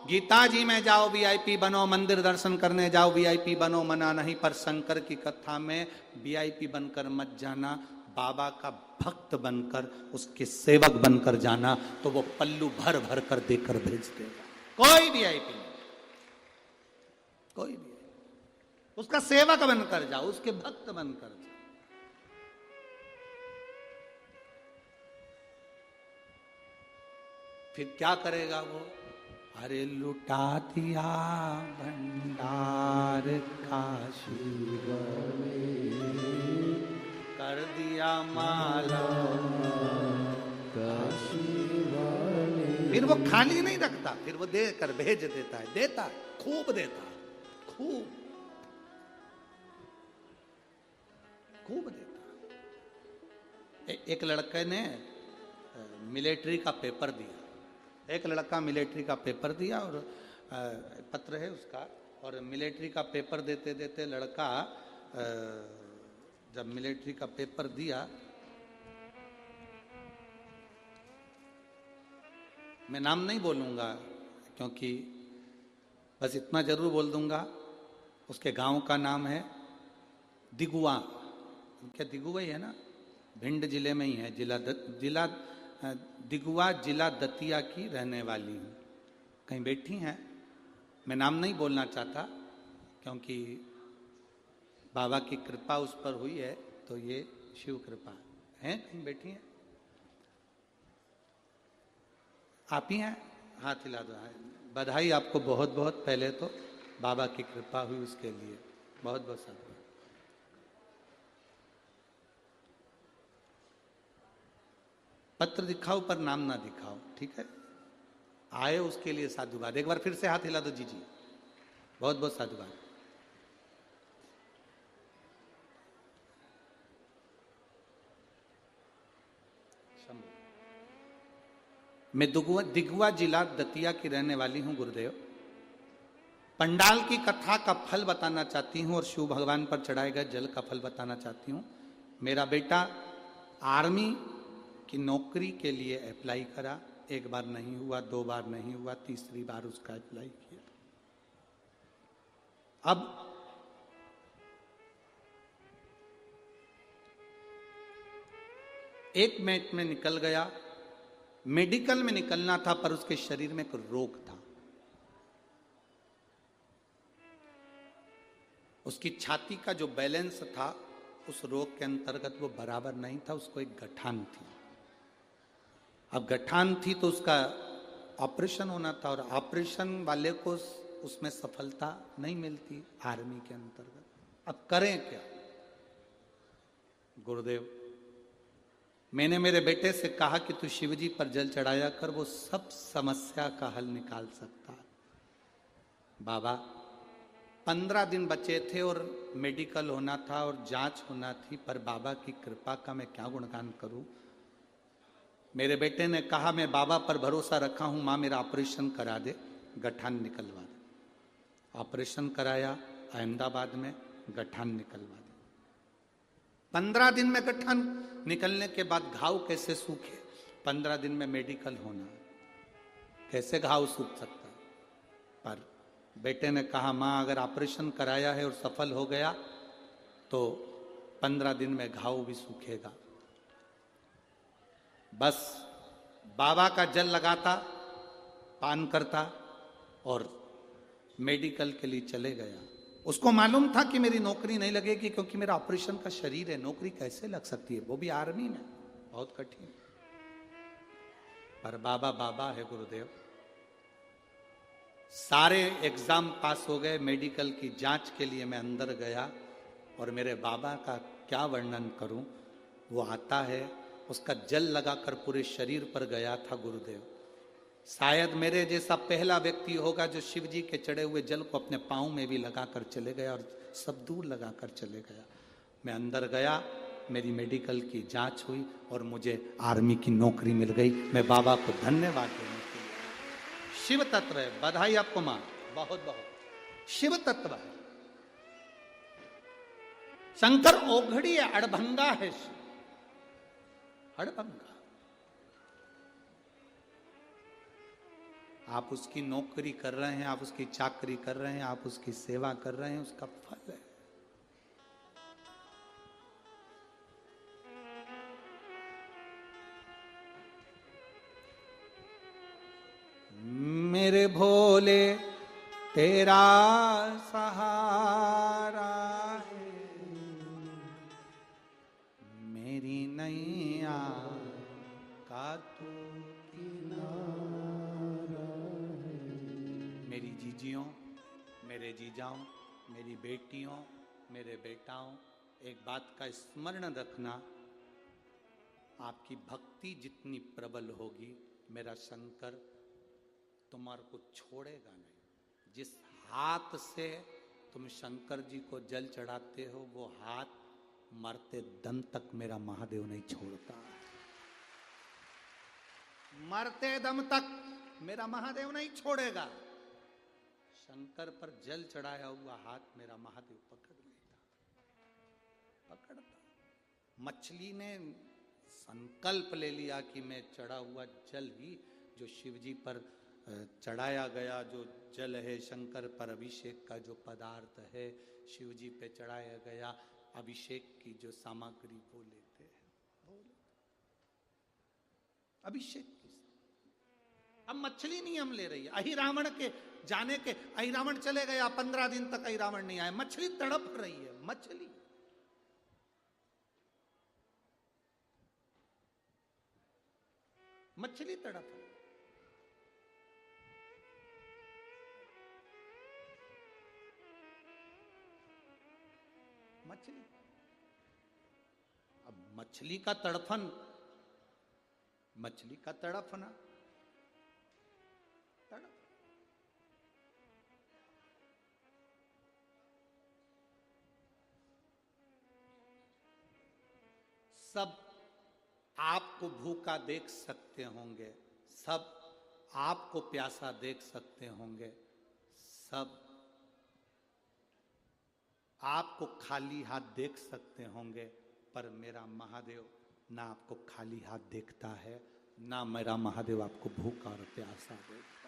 गीता जी में जाओ वीआईपी बनो, मंदिर दर्शन करने जाओ वीआईपी बनो, मना नहीं, पर शंकर की कथा में वीआईपी बनकर मत जाना। बाबा का भक्त बनकर, उसके सेवक बनकर जाना, तो वो पल्लू भर भर कर देकर भेज देगा। कोई वीआईपी नहीं, कोई भी, उसका सेवक बनकर जाओ, उसके भक्त बनकर जाओ। फिर क्या करेगा वो? अरे लुटा दिया भंडार काशी कर दिया माला काशी। फिर वो खाली नहीं रखता, फिर वो देकर भेज देता है, देता है, खूब देता है, खूब खूब देता है। एक लड़के ने मिलिट्री का पेपर दिया, एक लड़का मिलिट्री का पेपर दिया और पत्र है उसका, और मिलिट्री का पेपर देते देते लड़का जब मिलिट्री का पेपर दिया, मैं नाम नहीं बोलूंगा क्योंकि बस इतना जरूर बोल दूंगा, उसके गांव का नाम है दिगुआ। क्या दिगुआ ही है ना, भिंड जिले में ही है, जिला दिगुआ, जिला दतिया की रहने वाली हूँ, कहीं बैठी हैं। मैं नाम नहीं बोलना चाहता क्योंकि बाबा की कृपा उस पर हुई है, तो ये शिव कृपा है, कहीं बैठी हैं। आप ही हैं, हाथ हिला दो। बधाई आपको बहुत बहुत, पहले तो बाबा की कृपा हुई उसके लिए बहुत बहुत साधुवाद। पत्र दिखाओ पर नाम ना दिखाओ, ठीक है। आए उसके लिए साधुवाद। एक बार फिर से हाथ हिला दो जी जी, बहुत बहुत साधुवाद। मैं दिगुआ जिला दतिया की रहने वाली हूं गुरुदेव। पंडाल की कथा का फल बताना चाहती हूं और शिव भगवान पर चढ़ाए गए जल का फल बताना चाहती हूं। मेरा बेटा आर्मी की नौकरी के लिए अप्लाई करा, एक बार नहीं हुआ, दो बार नहीं हुआ, तीसरी बार उसका अप्लाई किया। अब एक मिनट में निकल गया, मेडिकल में निकलना था पर उसके शरीर में एक रोग था। उसकी छाती का जो बैलेंस था उस रोग के अंतर्गत वो बराबर नहीं था, उसको एक गठान थी। अब गठान थी तो उसका ऑपरेशन होना था और ऑपरेशन वाले को उसमें सफलता नहीं मिलती आर्मी के अंतर्गत। अब करें क्या गुरुदेव? मैंने मेरे बेटे से कहा कि तू शिवजी पर जल चढ़ाया कर, वो सब समस्या का हल निकाल सकता है। बाबा 15 दिन बचे थे और मेडिकल होना था और जांच होना थी, पर बाबा की कृपा का मैं क्या गुणगान करूं। मेरे बेटे ने कहा मैं बाबा पर भरोसा रखा हूं, मां मेरा ऑपरेशन करा दे, गठान निकलवा दे। ऑपरेशन कराया अहमदाबाद में, गठान निकलवा दे। 15 दिन में गठान निकलने के बाद घाव कैसे सूखे? 15 दिन में मेडिकल होना, कैसे घाव सूख सकता? पर बेटे ने कहा मां अगर ऑपरेशन कराया है और सफल हो गया तो 15 दिन में घाव भी सूखेगा। बस बाबा का जल लगाता, पान करता और मेडिकल के लिए चले गया। उसको मालूम था कि मेरी नौकरी नहीं लगेगी क्योंकि मेरा ऑपरेशन का शरीर है, नौकरी कैसे लग सकती है, वो भी आर्मी में, बहुत कठिन। पर बाबा बाबा है गुरुदेव। सारे एग्जाम पास हो गए, मेडिकल की जांच के लिए मैं अंदर गया और मेरे बाबा का क्या वर्णन करूं। वो आता है, उसका जल लगाकर पूरे शरीर पर गया था गुरुदेव। शायद मेरे जैसा पहला व्यक्ति होगा जो शिव जी के चढ़े हुए जल को अपने पांव में भी लगाकर चले गया और सब दूर लगाकर चले गया। मैं अंदर गया, मेरी मेडिकल की जांच हुई और मुझे आर्मी की नौकरी मिल गई। मैं बाबा को धन्यवाद देने के लिए। शिव तत्व है, बधाई आपको मां, बहुत बहुत शिव तत्व है। शंकर ओघड़ी है, अड़भंगा है, अड़भंगा। आप उसकी नौकरी कर रहे हैं, आप उसकी चाकरी कर रहे हैं, आप उसकी सेवा कर रहे हैं, उसका फल है। मेरे भोले तेरा सहारा है, मेरी नैया का तू किनारा है। मेरी जीजियों, मेरे जीजाओं, मेरी बेटियों, मेरे बेटाओं, एक बात का स्मरण रखना, आपकी भक्ति जितनी प्रबल होगी मेरा शंकर तुम्हारे को छोड़ेगा नहीं। जिस हाथ से तुम शंकर जी को जल चढ़ाते हो वो हाथ मरते दम तक मेरा महादेव नहीं छोड़ता। मरते दम तक मेरा महादेव नहीं छोड़ेगा। शंकर पर जल चढ़ाया हुआ हाथ मेरा महादेव पकड़ लेता, पकड़ता। मछली ने संकल्प ले लिया कि मैं चढ़ा हुआ जल ही, जो शिव जी पर चढ़ाया गया जो जल है, शंकर पर अभिषेक का जो पदार्थ है, शिव जी पे चढ़ाया गया अभिषेक की जो सामग्री वो लेते हैं, अभिषेक की। अब मछली नहीं हम ले रही है। अहिरावण के जाने के, अहिरावण चले गया 15 दिन तक अहिरावण नहीं आया, मछली तड़प रही है, मछली। मछली तड़प रही। मछली। अब मछली का तड़फन, मछली का तड़फना, तड़प। सब आपको भूखा देख सकते होंगे, सब आपको प्यासा देख सकते होंगे, सब आपको खाली हाथ देख सकते होंगे, पर मेरा महादेव ना आपको खाली हाथ देखता है, ना मेरा महादेव आपको भूखा और प्यासा देखता है।